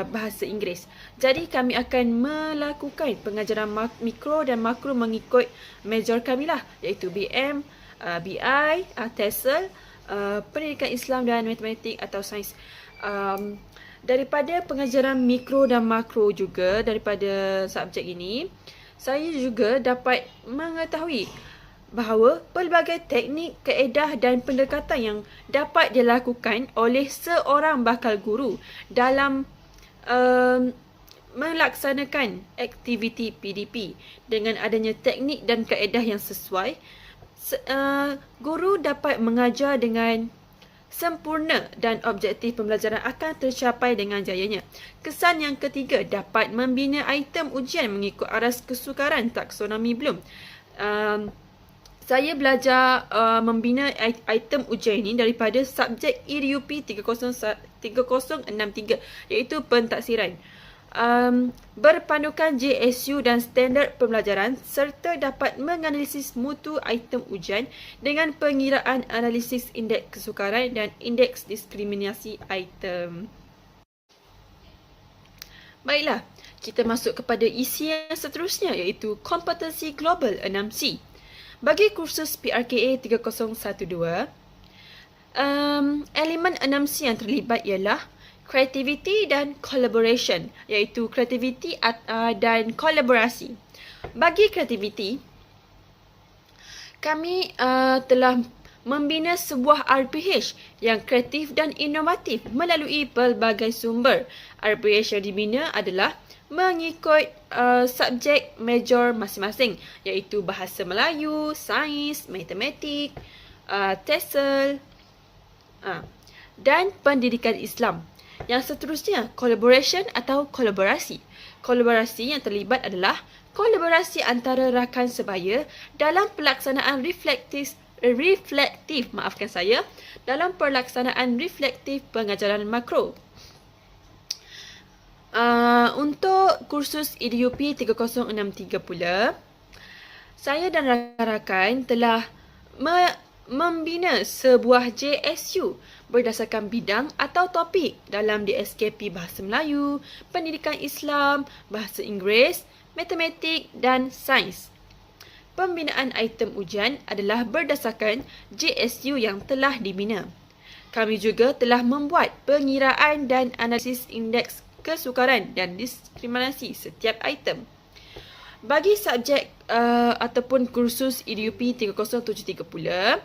bahasa Inggeris. Jadi kami akan melakukan pengajaran mikro dan makro mengikut major kami lah, iaitu BM, BI, TESOL, pendidikan Islam dan matematik atau sains. Daripada pengajaran mikro dan makro juga daripada subjek ini, saya juga dapat mengetahui bahawa pelbagai teknik, kaedah dan pendekatan yang dapat dilakukan oleh seorang bakal guru dalam melaksanakan aktiviti PDP. Dengan adanya teknik dan kaedah yang sesuai, guru dapat mengajar dengan sempurna dan objektif pembelajaran akan tercapai dengan jayanya. Kesan yang ketiga, dapat membina item ujian mengikut aras kesukaran taksonomi Bloom. Saya belajar membina item ujian ini daripada subjek IDUP 3063 iaitu pentaksiran. Berpandukan JSU dan standard pembelajaran serta dapat menganalisis mutu item ujian dengan pengiraan analisis indeks kesukaran dan indeks diskriminasi item. Baiklah, kita masuk kepada isi yang seterusnya iaitu kompetensi global 6C. Bagi kursus PRKA 3012, elemen 6C yang terlibat ialah creativity dan collaboration, iaitu kreativiti dan kolaborasi. Bagi kreativiti, kami telah membina sebuah RPH yang kreatif dan inovatif melalui pelbagai sumber. RPH yang dibina adalah mengikut subjek major masing-masing, iaitu bahasa Melayu, sains, matematik, TESOL dan pendidikan Islam. Yang seterusnya, collaboration atau kolaborasi. Kolaborasi yang terlibat adalah kolaborasi antara rakan sebaya dalam pelaksanaan dalam pelaksanaan reflektif pengajaran makro. Untuk kursus IDUP 3063 pula, saya dan rakan-rakan telah membina sebuah JSU berdasarkan bidang atau topik dalam DSKP Bahasa Melayu, Pendidikan Islam, Bahasa Inggeris, Matematik dan Sains. Pembinaan item ujian adalah berdasarkan JSU yang telah dibina. Kami juga telah membuat pengiraan dan analisis indeks kesukaran dan diskriminasi setiap item. Bagi subjek ataupun kursus EDUP 3073 pula,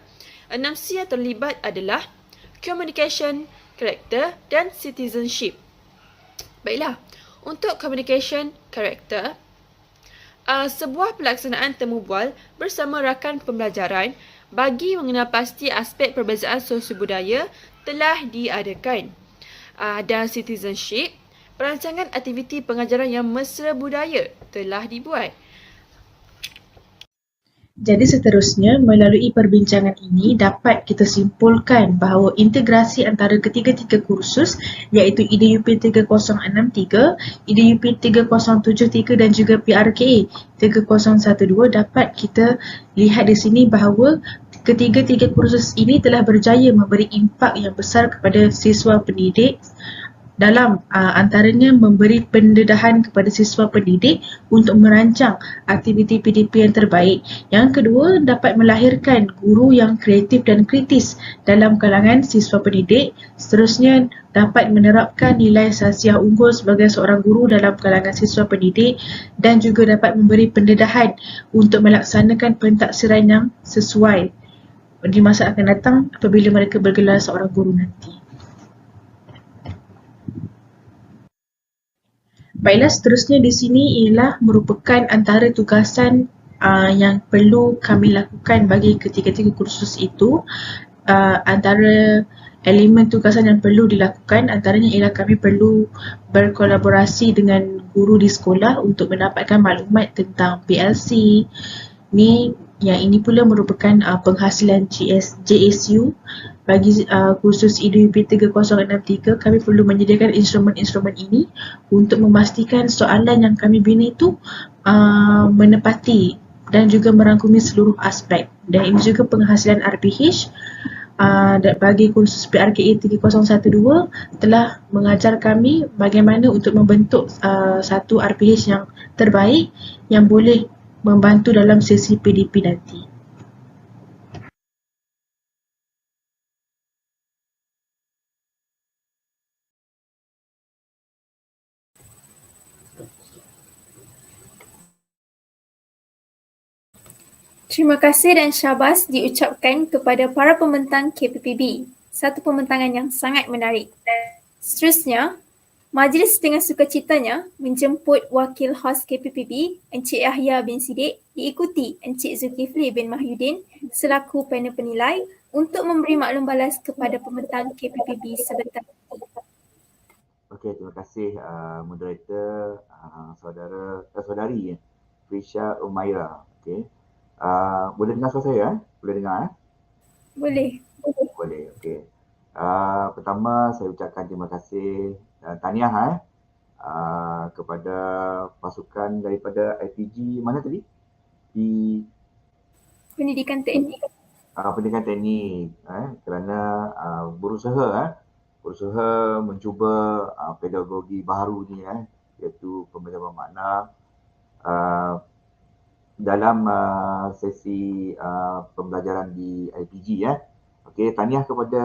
6C yang terlibat adalah Communication, Character dan Citizenship. Baiklah, untuk Communication, Character, sebuah pelaksanaan temu bual bersama rakan pembelajaran bagi mengenal pasti aspek perbezaan sosiobudaya telah diadakan. Dan Citizenship, perancangan aktiviti pengajaran yang mesra budaya telah dibuat. Jadi seterusnya, melalui perbincangan ini dapat kita simpulkan bahawa integrasi antara ketiga-tiga kursus iaitu EDUP 3063, EDUP 3073 dan juga PRKA 3012 dapat kita lihat di sini bahawa ketiga-tiga kursus ini telah berjaya memberi impak yang besar kepada siswa pendidik dalam antaranya memberi pendedahan kepada siswa pendidik untuk merancang aktiviti PDP yang terbaik. Yang kedua, dapat melahirkan guru yang kreatif dan kritis dalam kalangan siswa pendidik. Seterusnya, dapat menerapkan nilai sasiah unggul sebagai seorang guru dalam kalangan siswa pendidik dan juga dapat memberi pendedahan untuk melaksanakan pentaksiran yang sesuai di masa akan datang apabila mereka bergelar seorang guru nanti. Baiklah, seterusnya di sini ialah merupakan antara tugasan yang perlu kami lakukan bagi ketiga-tiga kursus itu. Antara elemen tugasan yang perlu dilakukan antaranya ialah kami perlu berkolaborasi dengan guru di sekolah untuk mendapatkan maklumat tentang PLC. Yang ini pula merupakan penghasilan JSU. Bagi kursus EDUP 3063, kami perlu menyediakan instrumen-instrumen ini untuk memastikan soalan yang kami bina itu menepati dan juga merangkumi seluruh aspek. Dan ini juga penghasilan RPH. Bagi kursus PRKA 3012 telah mengajar kami bagaimana untuk membentuk satu RPH yang terbaik yang boleh membantu dalam sesi PDP nanti. Terima kasih dan syabas diucapkan kepada para pembentang KPPB. Satu pembentangan yang sangat menarik. Seterusnya, majlis dengan sukacitanya menjemput wakil hos KPPB Encik Yahya bin Siddiq diikuti Encik Zulkifli bin Mahyudin selaku panel penilai untuk memberi maklum balas kepada pembentang KPPB sebentar. Okey, terima kasih moderator, saudari Fisha Umaira. Okey. Boleh dengar suara saya? Boleh dengar? Boleh. Boleh, okey. Pertama, saya ucapkan terima kasih dan tahniah kepada pasukan daripada IPG mana tadi? Di Pendidikan teknik. Pendidikan teknik kerana berusaha mencuba pedagogi baru ni iaitu pembelajaran bermakna dalam sesi pembelajaran di IPG Okey, tahniah kepada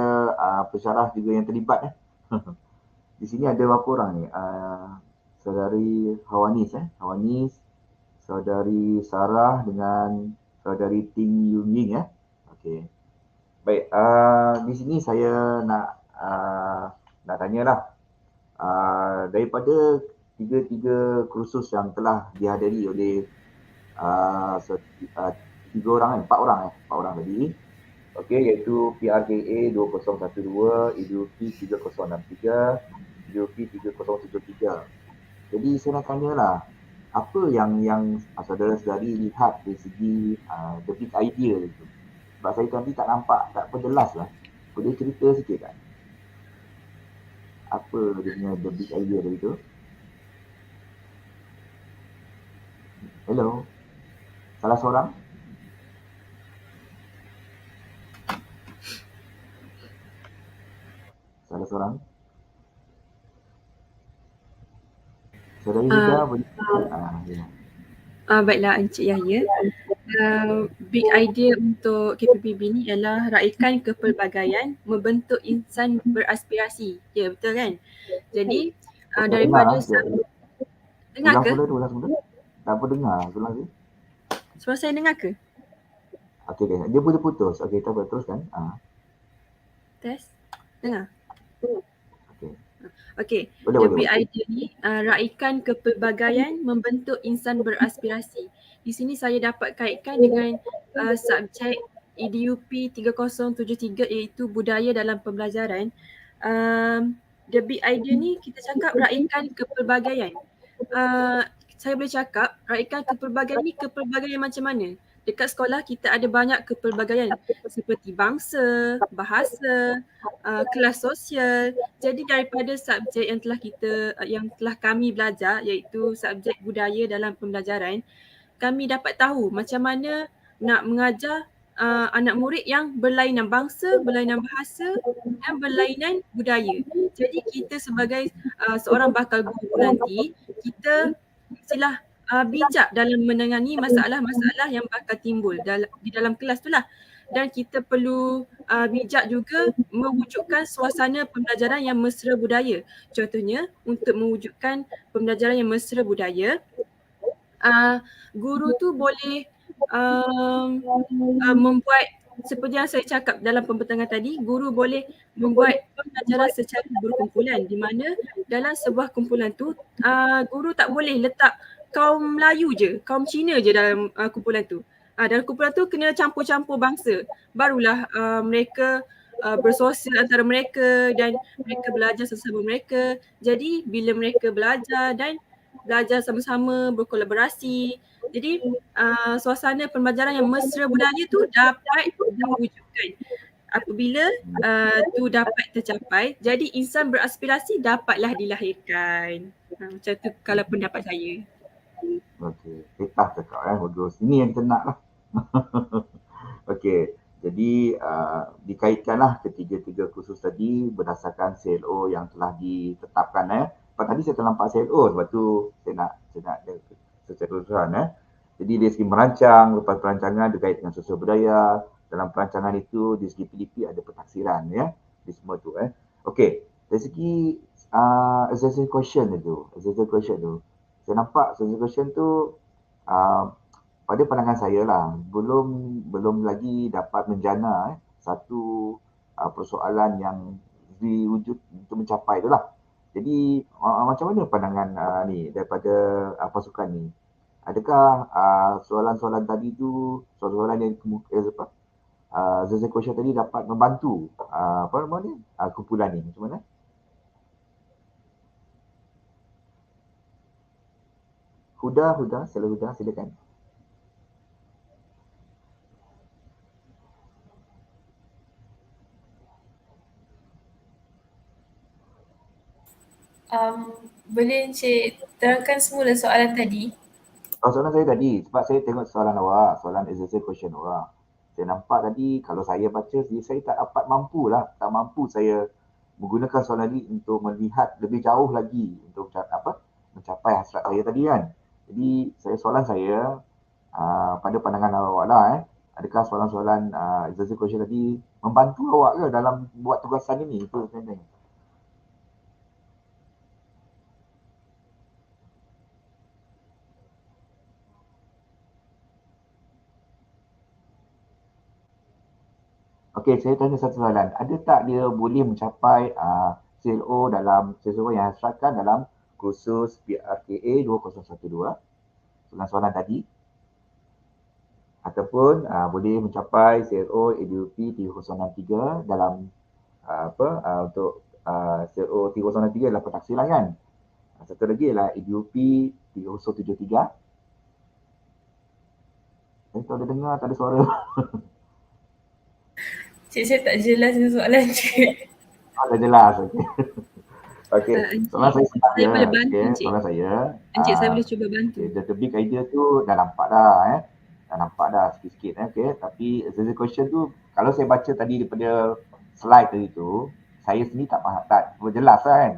pensyarah juga yang terlibat Di sini ada berapa orang ni? Saudari Hawanis saudari Sarah dengan saudari Ting Yung Ying Okey. Baik, di sini saya nak tanyalah daripada tiga kursus yang telah dihadiri oleh empat orang tadi. Okey, iaitu PRKA 2012, EDUP 3063, EDUP 3073. Jadi saya nak tanyalah, apa yang saudara-saudari lihat dari segi the big idea itu? Sebab saya tadi tak nampak, tak perjelas lah. Boleh cerita sikit tak? Apa dia punya the big idea dari itu? Hello? Salah seorang? seorang? Saudari Huda boleh? Ya. Baiklah Encik Yahya. Big idea untuk KPPB ni ialah raikan kepelbagaian membentuk insan beraspirasi. Ya, betul kan? Jadi daripada dengar ke? Ulang semula. Tak apa dengar. Ulang lagi. Suara saya dengar ke? Okey deh. Dia boleh putus. Okey, tak apa teruskan. Test. Dengar. Okey. Okey. Boleh, The boleh, big boleh. idea ni raikan kepelbagaian membentuk insan beraspirasi. Di sini saya dapat kaitkan dengan subjek EDUP 3073 iaitu budaya dalam pembelajaran. The big idea ni kita cakap raikan kepelbagaian. Saya boleh cakap raikan kepelbagaian ni kepelbagaian macam mana? Dekat sekolah kita ada banyak kepelbagaian seperti bangsa, bahasa, kelas sosial. Jadi daripada subjek yang telah kami belajar iaitu subjek budaya dalam pembelajaran, kami dapat tahu macam mana nak mengajar anak murid yang berlainan bangsa, berlainan bahasa dan berlainan budaya. Jadi kita sebagai seorang bakal guru nanti, kita mestilah bijak dalam menangani masalah-masalah yang bakal timbul di dalam kelas tu lah. Dan kita perlu bijak juga mewujudkan suasana pembelajaran yang mesra budaya. Contohnya untuk mewujudkan pembelajaran yang mesra budaya, guru tu boleh membuat seperti yang saya cakap dalam pembentangan tadi, guru boleh membuat pembelajaran secara berkumpulan di mana dalam sebuah kumpulan tu guru tak boleh letak kaum Melayu je, kaum Cina je dalam kumpulan tu. Dalam kumpulan tu kena campur-campur bangsa. Barulah mereka bersosial antara mereka dan mereka belajar sesama mereka. Jadi bila mereka belajar dan belajar sama-sama, berkolaborasi, jadi suasana pembelajaran yang mesra budaya tu dapat diwujudkan. Apabila tu dapat tercapai, jadi insan beraspirasi dapatlah dilahirkan. Macam tu kalau pendapat saya. Okey, petah cakap bagus. Ini yang kita nak lah. Okey, jadi dikaitkanlah ketiga-tiga kursus tadi berdasarkan CLO yang telah ditetapkan. Tadi saya terlampak CLO, sebab tu saya nak secara keseluruhan. Jadi dari segi merancang, lepas perancangan berkait dengan sosial budaya. Dalam perancangan itu di segi PDP ada pentaksiran di semua tu. Okey, dari segi assessment question tu. Saya nampak assessment question tu pada pandangan saya lah belum lagi dapat menjana satu persoalan yang diwujud untuk mencapai tu lah. Jadi macam mana pandangan ni daripada pasukan ni? Adakah soalan-soalan tadi tu, soalan-soalan yang assessment question tadi dapat membantu kumpulan ni? Macam mana? Huda, silakan. Boleh Encik terangkan semula soalan tadi? Soalan saya tadi, sebab saya tengok soalan awak, soalan assessment question awak. Saya nampak tadi, kalau saya baca, saya tak mampu saya menggunakan soalan ini untuk melihat lebih jauh lagi untuk mencapai hasrat saya tadi kan. Jadi soalan saya pada pandangan awak lah adakah soalan-soalan assessment question tadi membantu awak ke dalam buat tugasan ini? Itu saya tanya. Okey, saya tanya satu soalan. Ada tak dia boleh mencapai CLO dalam sesuai yang hasratkan dalam kursus PRKA 2012 dengan soalan tadi? Ataupun boleh mencapai CLO EDUP 3063 dalam untuk CLO 3063 adalah pentaksiran kan? Satu lagi adalah EDUP 3073. Saya tak ada dengar, tak ada suara. Cik, saya tak jelas soalan cik. Tak jelas. Okey. Soalan saya senang je. Boleh bantu Encik. Soalan saya. Encik, saya boleh cuba bantu. The big idea tu dah nampak dah Dah nampak dah sikit-sikit okey. Tapi the question tu kalau saya baca tadi daripada slide tadi tu, saya sendiri tak faham, tak jelas lah kan.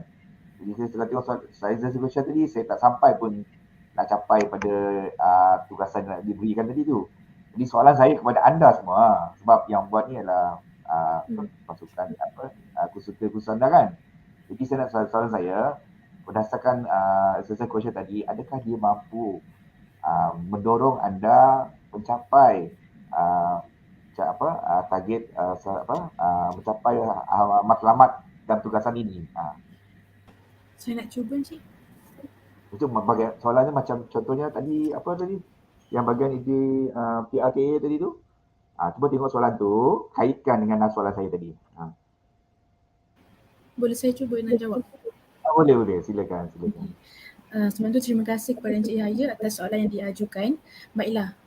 Jadi saya setelah tengok saya question tadi, saya tak sampai pun nak capai pada tugasan yang diberikan tadi tu. Jadi soalan saya kepada anda semua, sebab yang buat ni adalah pasukan kursus anda kan. Jadi saya nak soalan saya, berdasarkan exercise question tadi, adakah dia mampu mendorong anda mencapai target mencapai matlamat dalam tugasan ini? Saya nak cuba Encik. Itu bagian soalannya macam contohnya tadi apa tadi? Yang bagian ide PRKA tadi tu. Cuba tengok soalan tu, kaitkan dengan soalan saya tadi. Boleh saya cuba nak jawab? Boleh, silakan. Sebelum tu terima kasih kepada Encik Yahya atas soalan yang diajukan. Baiklah,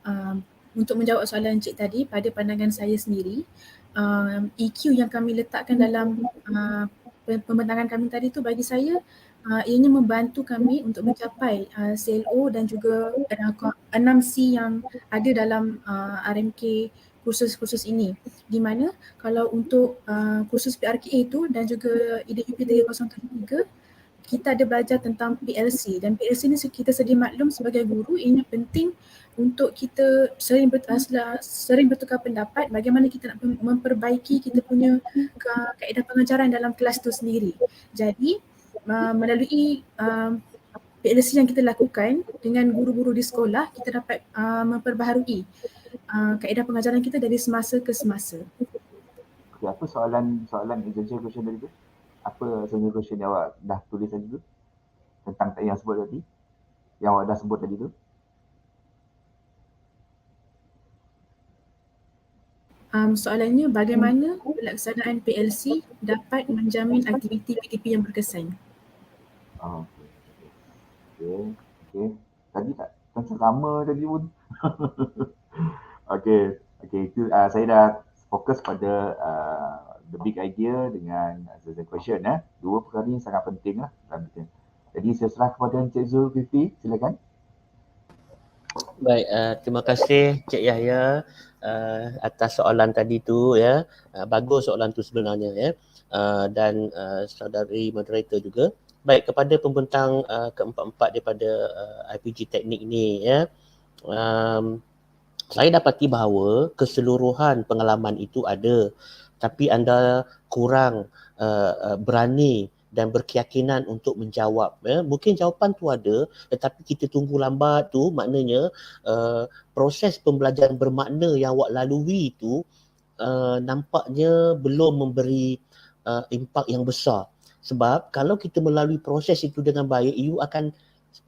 untuk menjawab soalan Encik tadi, pada pandangan saya sendiri, EQ yang kami letakkan dalam pembentangan kami tadi tu bagi saya ianya membantu kami untuk mencapai CLO dan juga 6C yang ada dalam RMK kursus-kursus ini, di mana kalau untuk kursus PRKA itu dan juga IDUP 3073 kita ada belajar tentang PLC, dan PLC ni kita sedia maklum sebagai guru ini penting untuk kita sering bertukar pendapat bagaimana kita nak memperbaiki kita punya kaedah pengajaran dalam kelas tu sendiri. Jadi melalui PLC yang kita lakukan dengan guru-guru di sekolah, kita dapat memperbaharui kaedah pengajaran kita dari semasa ke semasa. Okay, apa soalan essential question tadi tu? Apa essential question yang awak dah tulis tadi tu? Tentang yang sebut tadi? Yang awak dah sebut tadi tu? Soalannya bagaimana pelaksanaan PLC dapat menjamin aktiviti PDP yang berkesan? Okay. Tadi tak sama tadi pun. Okay, itu saya dah fokus pada the big idea dengan the question. Dua perkara ni sangat penting lah. Jadi saya serah kepada Encik Zulkifli, silakan. Baik, terima kasih Cik Yahya atas soalan tadi tu ya. Bagus soalan tu sebenarnya ya. Dan saudari moderator juga. Baik, kepada pembentang keempat-empat daripada IPG teknik ni ya. Saya dapati bahawa keseluruhan pengalaman itu ada, tapi anda kurang berani dan berkeyakinan untuk menjawab. Mungkin jawapan tu ada, tetapi kita tunggu lambat tu, maknanya proses pembelajaran bermakna yang awak lalui tu nampaknya belum memberi impak yang besar. Sebab kalau kita melalui proses itu dengan baik, you akan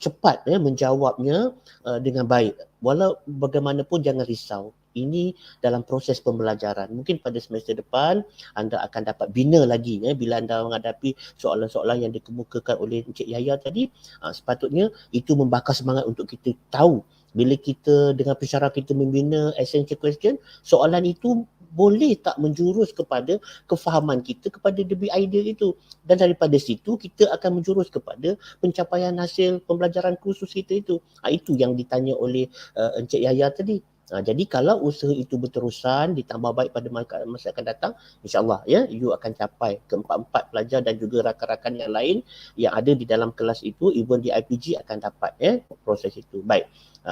cepat menjawabnya dengan baik. Walau bagaimanapun jangan risau. Ini dalam proses pembelajaran. Mungkin pada semester depan anda akan dapat bina lagi bila anda menghadapi soalan-soalan yang dikemukakan oleh Encik Yahya tadi. Sepatutnya itu membakar semangat untuk kita tahu bila kita dengan cara kita membina essential question, soalan itu boleh tak menjurus kepada kefahaman kita kepada the big idea itu, dan daripada situ kita akan menjurus kepada pencapaian hasil pembelajaran kursus kita itu. Itu yang ditanya oleh Encik Yahya tadi. Jadi kalau usaha itu berterusan ditambah baik pada masa akan datang, insyaAllah ya, you akan capai keempat-empat pelajar dan juga rakan-rakan yang lain yang ada di dalam kelas itu, even di IPG akan dapat proses itu. Baik.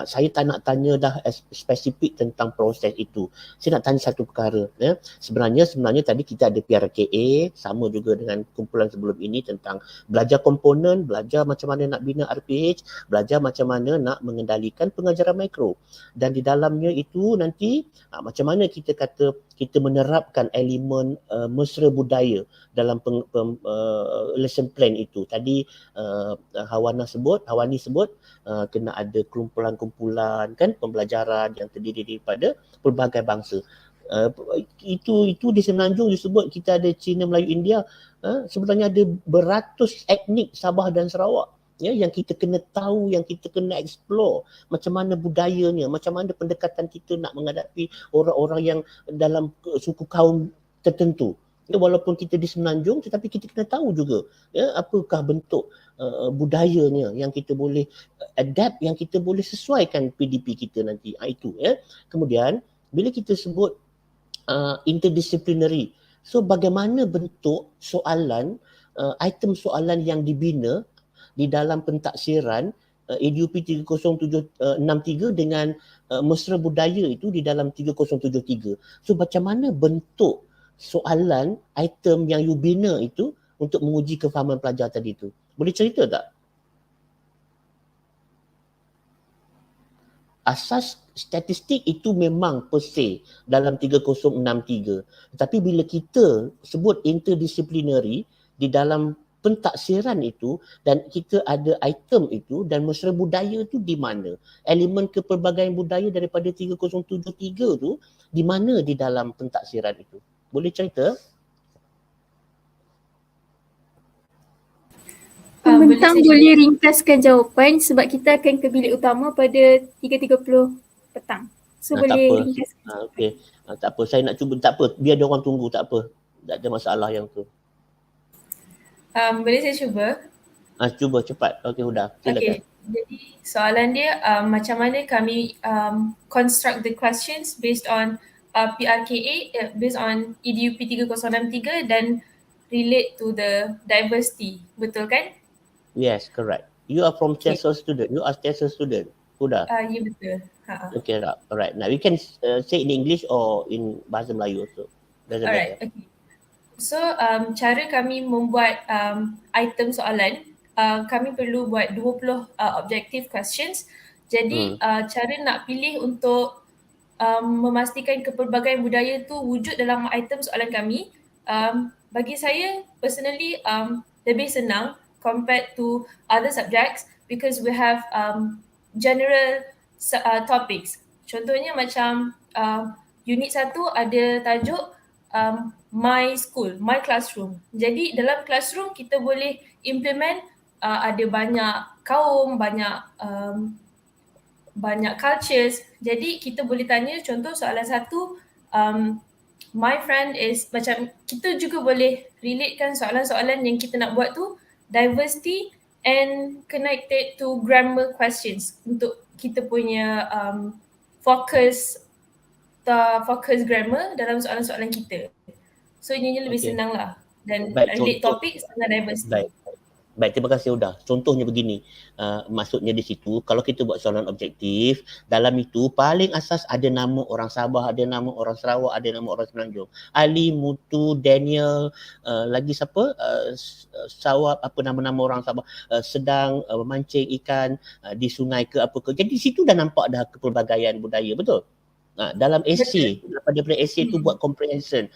Saya tak nak tanya dah spesifik tentang proses itu. Saya nak tanya satu perkara. Sebenarnya tadi kita ada PRKA, sama juga dengan kumpulan sebelum ini tentang belajar komponen, belajar macam mana nak bina RPH, belajar macam mana nak mengendalikan pengajaran mikro. Dan di dalamnya itu nanti macam mana kita kata kita menerapkan elemen mesra budaya dalam lesson plan itu. Tadi Hawani sebut kena ada kumpulan-kumpulan kan pembelajaran yang terdiri daripada pelbagai bangsa. Itu di Semenanjung disebut kita ada Cina, Melayu, India. Sebenarnya ada beratus etnik Sabah dan Sarawak yang kita kena tahu, yang kita kena explore macam mana budayanya, macam mana pendekatan kita nak menghadapi orang-orang yang dalam suku kaum tertentu. Walaupun kita di Semenanjung, tetapi kita kena tahu juga apakah bentuk budayanya yang kita boleh adapt, yang kita boleh sesuaikan PDP kita nanti. Itu Kemudian bila kita sebut interdisciplinary, So bagaimana bentuk soalan, item soalan yang dibina di dalam pentaksiran EDUP 3063 dengan mesra budaya itu di dalam 3073. So macam mana bentuk soalan item yang you bina itu untuk menguji kefahaman pelajar tadi itu? Boleh cerita tak? Asas statistik itu memang per se dalam 3063. Tetapi bila kita sebut interdisciplinary di dalam pentaksiran itu dan kita ada item itu dan mesra budaya itu di mana? Elemen kepelbagaian budaya daripada 3073 tu di mana di dalam pentaksiran itu? Boleh cerita? Bentang boleh ringkaskan jawapan sebab kita akan ke bilik utama pada 3.30 petang. So tak boleh apa. ringkaskan. Okey. Tak apa, saya nak cuba, tak apa. Biar dia orang tunggu, tak apa. Tak ada masalah yang tu. Boleh saya cuba? Cuba cepat. Okey, Huda. Silakan. Okay, jadi soalan dia macam mana kami construct the questions based on PRKA, based on EDUP 3063 dan relate to the diversity. Betul kan? Yes, correct. You are from TESOL student. You are TESOL student. Huda. Ya betul. Okay, alright. Now we can say in English or in bahasa Melayu also. Doesn't Alright, matter. okay. So cara kami membuat item soalan, kami perlu buat 20 objective questions. Jadi cara nak pilih untuk memastikan kepelbagaian budaya tu wujud dalam item soalan kami, bagi saya personally lebih senang compared to other subjects because we have general topics. Contohnya macam unit 1 ada tajuk my school, my classroom. Jadi dalam classroom kita boleh implement ada banyak kaum, banyak cultures. Jadi kita boleh tanya contoh soalan 1, my friend is, macam kita juga boleh relatekan soalan-soalan yang kita nak buat tu diversity and connected to grammar questions untuk kita punya focus grammar dalam soalan-soalan kita. So ini lebih senang lah dan relate topik dengan diversity. Baik, terima kasih Huda. Contohnya begini, maksudnya di situ kalau kita buat soalan objektif, dalam itu paling asas ada nama orang Sabah, ada nama orang Sarawak, ada nama orang Semenanjung. Ali, Mutu, Daniel, lagi siapa? Sawab, apa nama-nama orang Sabah, sedang memancing ikan di sungai ke apa ke. Jadi di situ dah nampak dah kepelbagaian budaya, betul? Dalam essay, daripada essay tu buat comprehension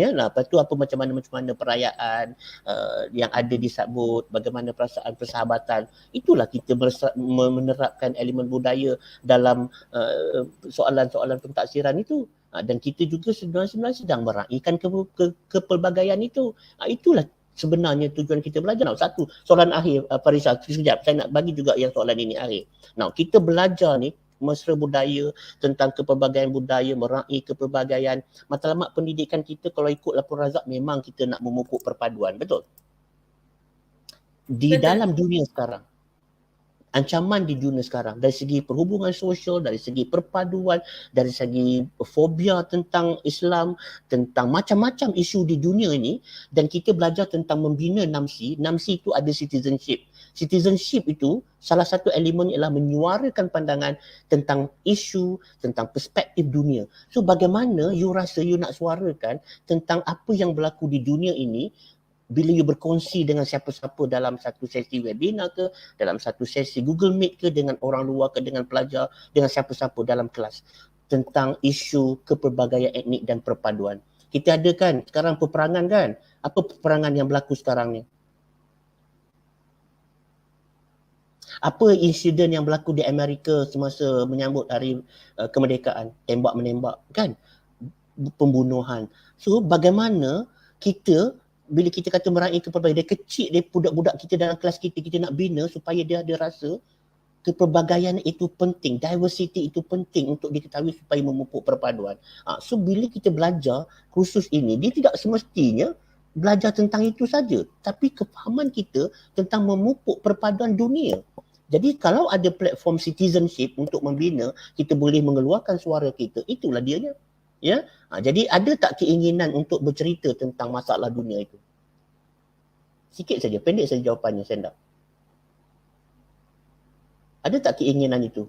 ya. Lepas tu apa macam mana perayaan yang ada disebut, bagaimana perasaan persahabatan. Itulah kita menerapkan elemen budaya dalam soalan-soalan pentaksiran itu. Dan kita juga sebenarnya sedang meraihkan kepelbagaian itu. Itulah sebenarnya tujuan kita belajar. Satu, soalan akhir Farisa, sekejap saya nak bagi juga yang soalan ini akhir. Kita belajar ni mesra budaya, tentang kepelbagaian budaya, meraih kepelbagaian. Matlamat pendidikan kita kalau ikut laporan Razak memang kita nak memupuk perpaduan, betul? Di dalam dunia sekarang, ancaman di dunia sekarang dari segi perhubungan sosial, dari segi perpaduan, dari segi fobia tentang Islam, tentang macam-macam isu di dunia ini, dan kita belajar tentang membina NAMSI. NAMSI itu ada citizenship. Citizenship itu salah satu elemen ialah menyuarakan pandangan tentang isu, tentang perspektif dunia. So bagaimana you rasa you nak suarakan tentang apa yang berlaku di dunia ini bila you berkongsi dengan siapa-siapa dalam satu sesi webinar ke, dalam satu sesi Google Meet ke, dengan orang luar ke, dengan pelajar, dengan siapa-siapa dalam kelas tentang isu kepelbagaian etnik dan perpaduan. Kita ada kan sekarang peperangan kan? Apa peperangan yang berlaku sekarang ni? Apa insiden yang berlaku di Amerika semasa menyambut hari kemerdekaan? Tembak-menembak kan? Pembunuhan. So bagaimana kita bila kita kata meraih kepelbagaian, dia kecil dia budak-budak kita dalam kelas kita nak bina supaya dia ada rasa kepelbagaian itu penting, diversity itu penting untuk diketahui supaya memupuk perpaduan. So bila kita belajar kursus ini, dia tidak semestinya belajar tentang itu saja, tapi kefahaman kita tentang memupuk perpaduan dunia. Jadi kalau ada platform citizenship untuk membina, kita boleh mengeluarkan suara kita, itulah dianya. Ya, jadi ada tak keinginan untuk bercerita tentang masalah dunia itu? Sikit saja, pendek saja jawapannya, stand up. Ada tak keinginan itu?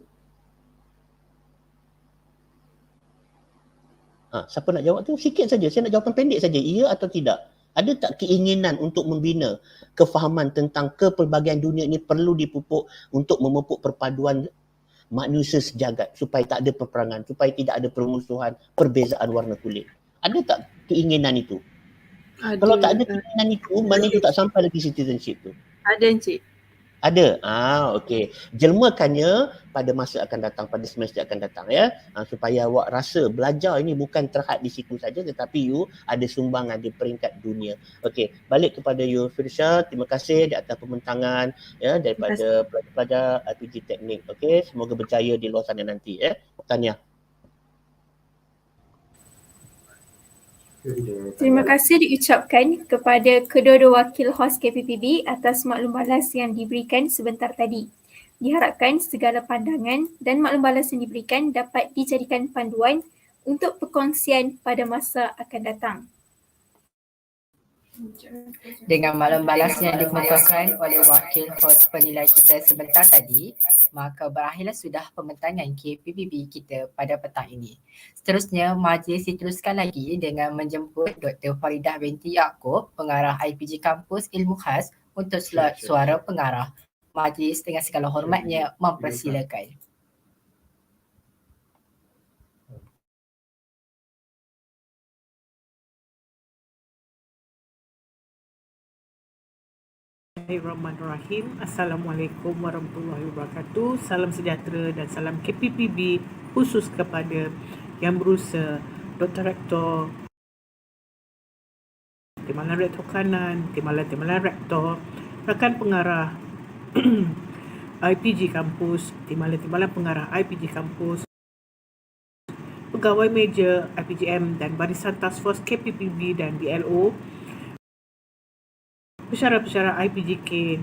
Siapa nak jawab tu? Sikit saja, saya nak jawapan pendek saja, ya atau tidak. Ada tak keinginan untuk membina kefahaman tentang kepelbagaian dunia ini perlu dipupuk untuk memupuk perpaduan manusia sejagat supaya tak ada peperangan, supaya tidak ada permusuhan, perbezaan warna kulit. Ada tak keinginan itu? Kalau tak ada keinginan itu, mana itu tak sampai lagi citizenship tu? Ada Encik. Ada. Okey. Jelmakannya pada masa akan datang, pada semester akan datang ya. Supaya awak rasa belajar ini bukan terhad di situ saja tetapi you ada sumbangan di peringkat dunia. Okey, balik kepada you Firsha. Terima kasih di atas pembentangan ya daripada pelajar-pelajar IPG Teknik. Okey, semoga berjaya di luar sana nanti ya. Tahniah. Terima kasih diucapkan kepada kedua-dua wakil hos KPPB atas maklum balas yang diberikan sebentar tadi. Diharapkan segala pandangan dan maklum balas yang diberikan dapat dijadikan panduan untuk perkongsian pada masa akan datang. Dengan maklum balas yang dikemukakan oleh wakil hos penilai kita sebentar tadi, maka berakhirlah sudah pembentangan KPPB kita pada petang ini. Seterusnya, majlis diteruskan lagi dengan menjemput Dr. Faridah binti Yaakob, pengarah IPG Kampus Ilmu Khas untuk slot suara pengarah. Majlis dengan segala hormatnya mempersilakan. Bismillahirrahmanirrahim. Assalamualaikum warahmatullahi wabarakatuh. Salam sejahtera dan salam KPPB khusus kepada yang berusaha Dr. Rektor, Timbalan Rektor Kanan, Timbalan Rektor, rakan pengarah IPG Kampus, Timbalan pengarah IPG Kampus, pegawai meja IPGM dan barisan task force KPPB dan BLO, pensyarah-pensyarah IPGK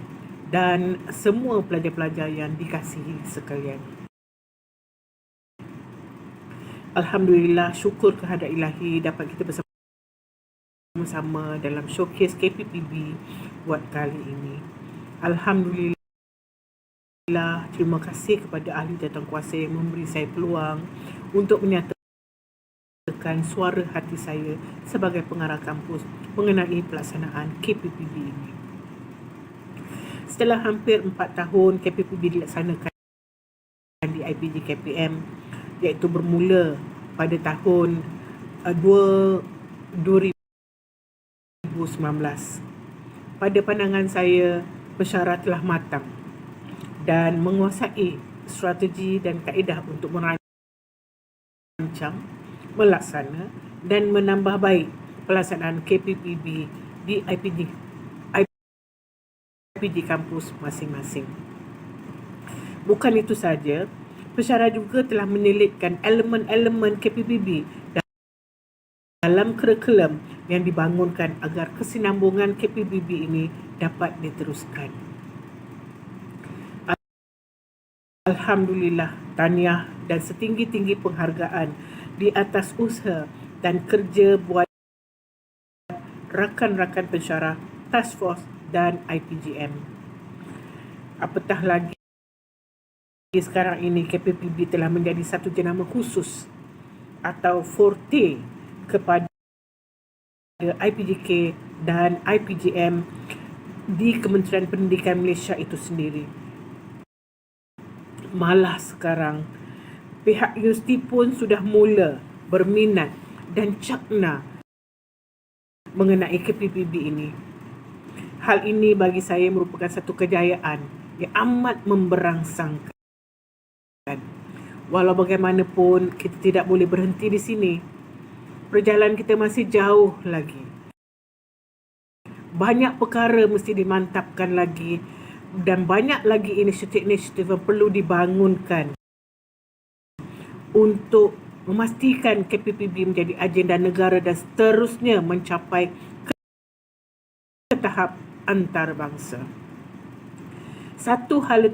dan semua pelajar-pelajar yang dikasihi sekalian. Alhamdulillah, syukur kehadrat ilahi dapat kita bersama-sama dalam showcase KPPB buat kali ini. Alhamdulillah, terima kasih kepada ahli jawatankuasa yang memberi saya peluang untuk menyatakan suara hati saya sebagai pengarah kampus mengenai pelaksanaan KPPB ini. Setelah hampir 4 tahun KPPB dilaksanakan di IPG KPM, iaitu bermula pada tahun 2019. Pada pandangan saya, pensyarah telah matang dan menguasai strategi dan kaedah untuk merancang, melaksana dan menambah baik pelaksanaan KPPB di IPG kampus masing-masing. Bukan itu saja, pensyarah juga telah menyelitkan elemen-elemen KPPB dalam kurikulum yang dibangunkan agar kesinambungan KPPB ini dapat diteruskan. Alhamdulillah, tahniah dan setinggi-tinggi penghargaan di atas usaha dan kerja buat rakan-rakan pensyarah, task force dan IPGM. Apatah lagi sekarang ini KPPB telah menjadi satu jenama khusus atau forte kepada IPGK dan IPGM di Kementerian Pendidikan Malaysia itu sendiri. Malah sekarang pihak universiti pun sudah mula berminat dan cakna mengenai KPPB ini. Hal ini bagi saya merupakan satu kejayaan yang amat memberangsangkan. Walau bagaimanapun, kita tidak boleh berhenti di sini. Perjalanan kita masih jauh lagi. Banyak perkara mesti dimantapkan lagi dan banyak lagi inisiatif-inisiatif yang perlu dibangunkan untuk memastikan KPPB menjadi agenda negara dan seterusnya mencapai ke tahap antarabangsa. Satu hala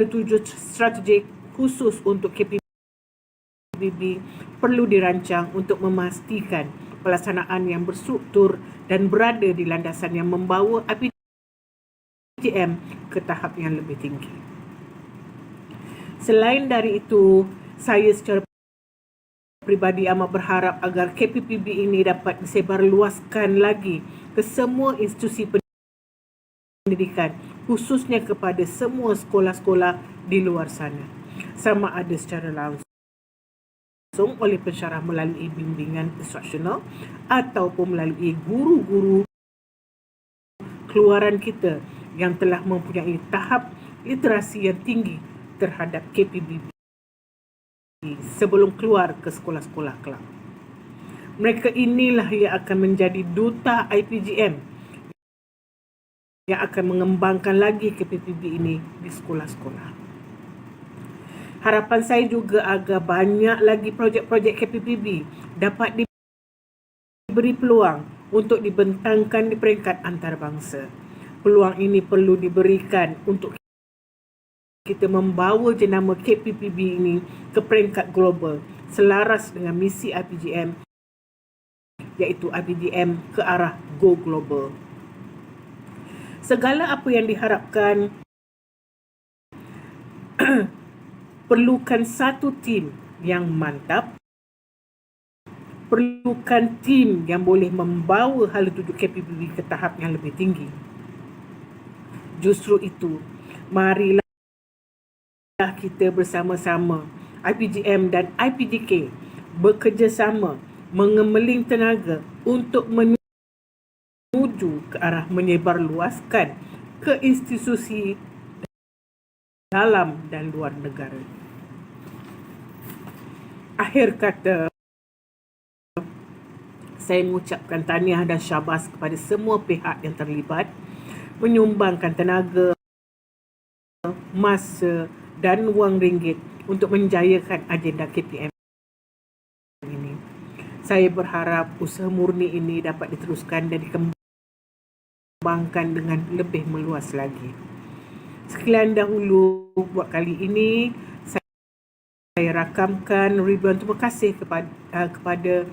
tuju strategik khusus untuk KPPB KPPB perlu dirancang untuk memastikan pelaksanaan yang berstruktur dan berada di landasan yang membawa IPGM ke tahap yang lebih tinggi. Selain dari itu, saya secara peribadi amat berharap agar KPPB ini dapat disebarluaskan lagi ke semua institusi pendidikan, khususnya kepada semua sekolah-sekolah di luar sana, sama ada secara langsung oleh pensyarah melalui bimbingan instruksional ataupun melalui guru-guru keluaran kita yang telah mempunyai tahap literasi yang tinggi terhadap KPPB sebelum keluar ke sekolah-sekolah kelak. Mereka inilah yang akan menjadi duta IPGM yang akan mengembangkan lagi KPPB ini di sekolah-sekolah. Harapan saya juga agar banyak lagi projek-projek KPPB dapat diberi peluang untuk dibentangkan di peringkat antarabangsa. Peluang ini perlu diberikan untuk kita membawa jenama KPPB ini ke peringkat global selaras dengan misi IPGM, iaitu IPGM ke arah Go Global. Segala apa yang diharapkan perlukan satu tim yang mantap, perlukan tim yang boleh membawa hala tuju KPPB ke tahap yang lebih tinggi. Justru itu, marilah kita bersama-sama IPGM dan IPGK bekerjasama mengemeling tenaga untuk menuju ke arah menyebarluaskan ke institusi dalam dan luar negara. Akhir kata, saya mengucapkan tahniah dan syabas kepada semua pihak yang terlibat menyumbangkan tenaga, masa dan wang ringgit untuk menjayakan agenda KPM ini. Saya berharap usaha murni ini dapat diteruskan dan dikembangkan dengan lebih meluas lagi. Sekian dahulu buat kali ini. Saya rakamkan ribuan terima kasih kepada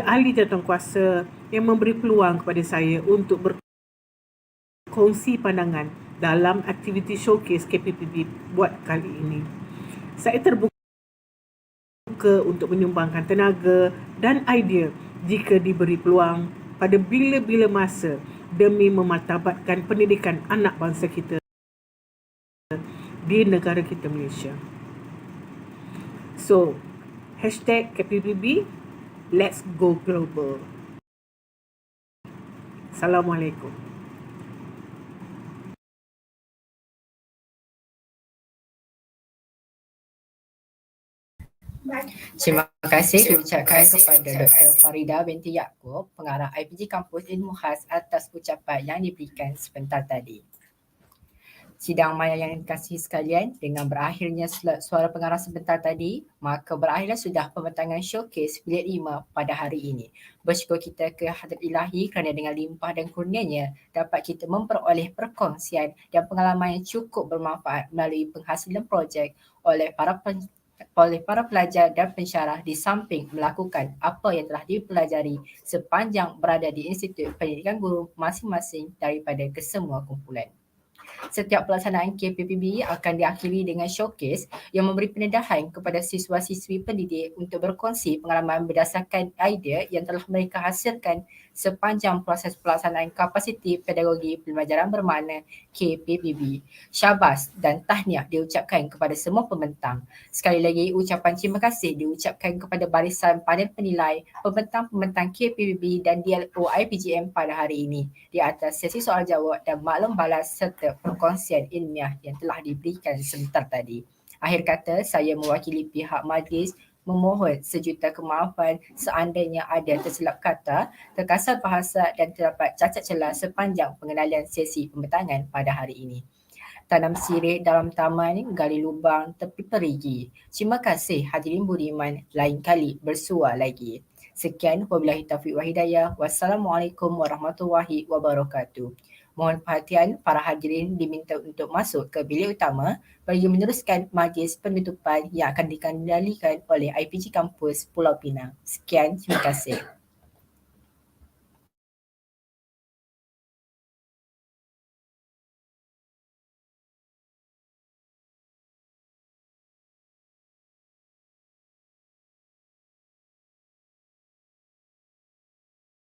ahli jawatankuasa yang memberi peluang kepada saya untuk berkongsi pandangan dalam aktiviti showcase KPPB buat kali ini. Saya terbuka untuk menyumbangkan tenaga dan idea jika diberi peluang pada bila-bila masa demi memartabatkan pendidikan anak bangsa kita di negara kita Malaysia. So, #KPPB, let's go global. Assalamualaikum. Terima kasih diucapkan kepada Dr. Farida binti Yaakob, pengarah IPG Kampus Ilmu Khas atas ucapan yang diberikan sebentar tadi. Sidang maya yang dikasihi sekalian, dengan berakhirnya slot suara pengarah sebentar tadi, maka berakhirlah sudah pembentangan showcase Bilik 5 pada hari ini. Bersyukur kita ke Hadrat Ilahi kerana dengan limpah dan kurnianya dapat kita memperoleh perkongsian dan pengalaman yang cukup bermanfaat melalui penghasilan projek oleh para pelajar dan pensyarah di samping melakukan apa yang telah dipelajari sepanjang berada di Institut Pendidikan Guru masing-masing daripada kesemua kumpulan. Setiap pelaksanaan KPPB akan diakhiri dengan showcase yang memberi pendedahan kepada siswa-siswi pendidik untuk berkongsi pengalaman berdasarkan idea yang telah mereka hasilkan sepanjang proses pelaksanaan kapasiti pedagogi pembelajaran bermakna KPPB. Syabas dan tahniah diucapkan kepada semua pembentang. Sekali lagi ucapan terima kasih diucapkan kepada barisan panel penilai, pembentang-pembentang KPPB dan DLO IPGM pada hari ini di atas sesi soal jawab dan maklum balas serta perkongsian ilmiah yang telah diberikan sebentar tadi. Akhir kata, saya mewakili pihak majlis memohon sejuta kemaafan seandainya ada tersilap kata, terkasar bahasa dan terdapat cacat celah sepanjang pengenalan sesi pembentangan pada hari ini. Tanam sirih dalam taman, gali lubang tepi perigi. Terima kasih hadirin budiman, lain kali bersua lagi. Sekian, wabillahi taufiq wa hidayah. Wassalamualaikum warahmatullahi wabarakatuh. Mohon perhatian para hadirin diminta untuk masuk ke bilik utama bagi meneruskan majlis penutupan yang akan dikendalikan oleh IPG Kampus Pulau Pinang. Sekian, terima kasih.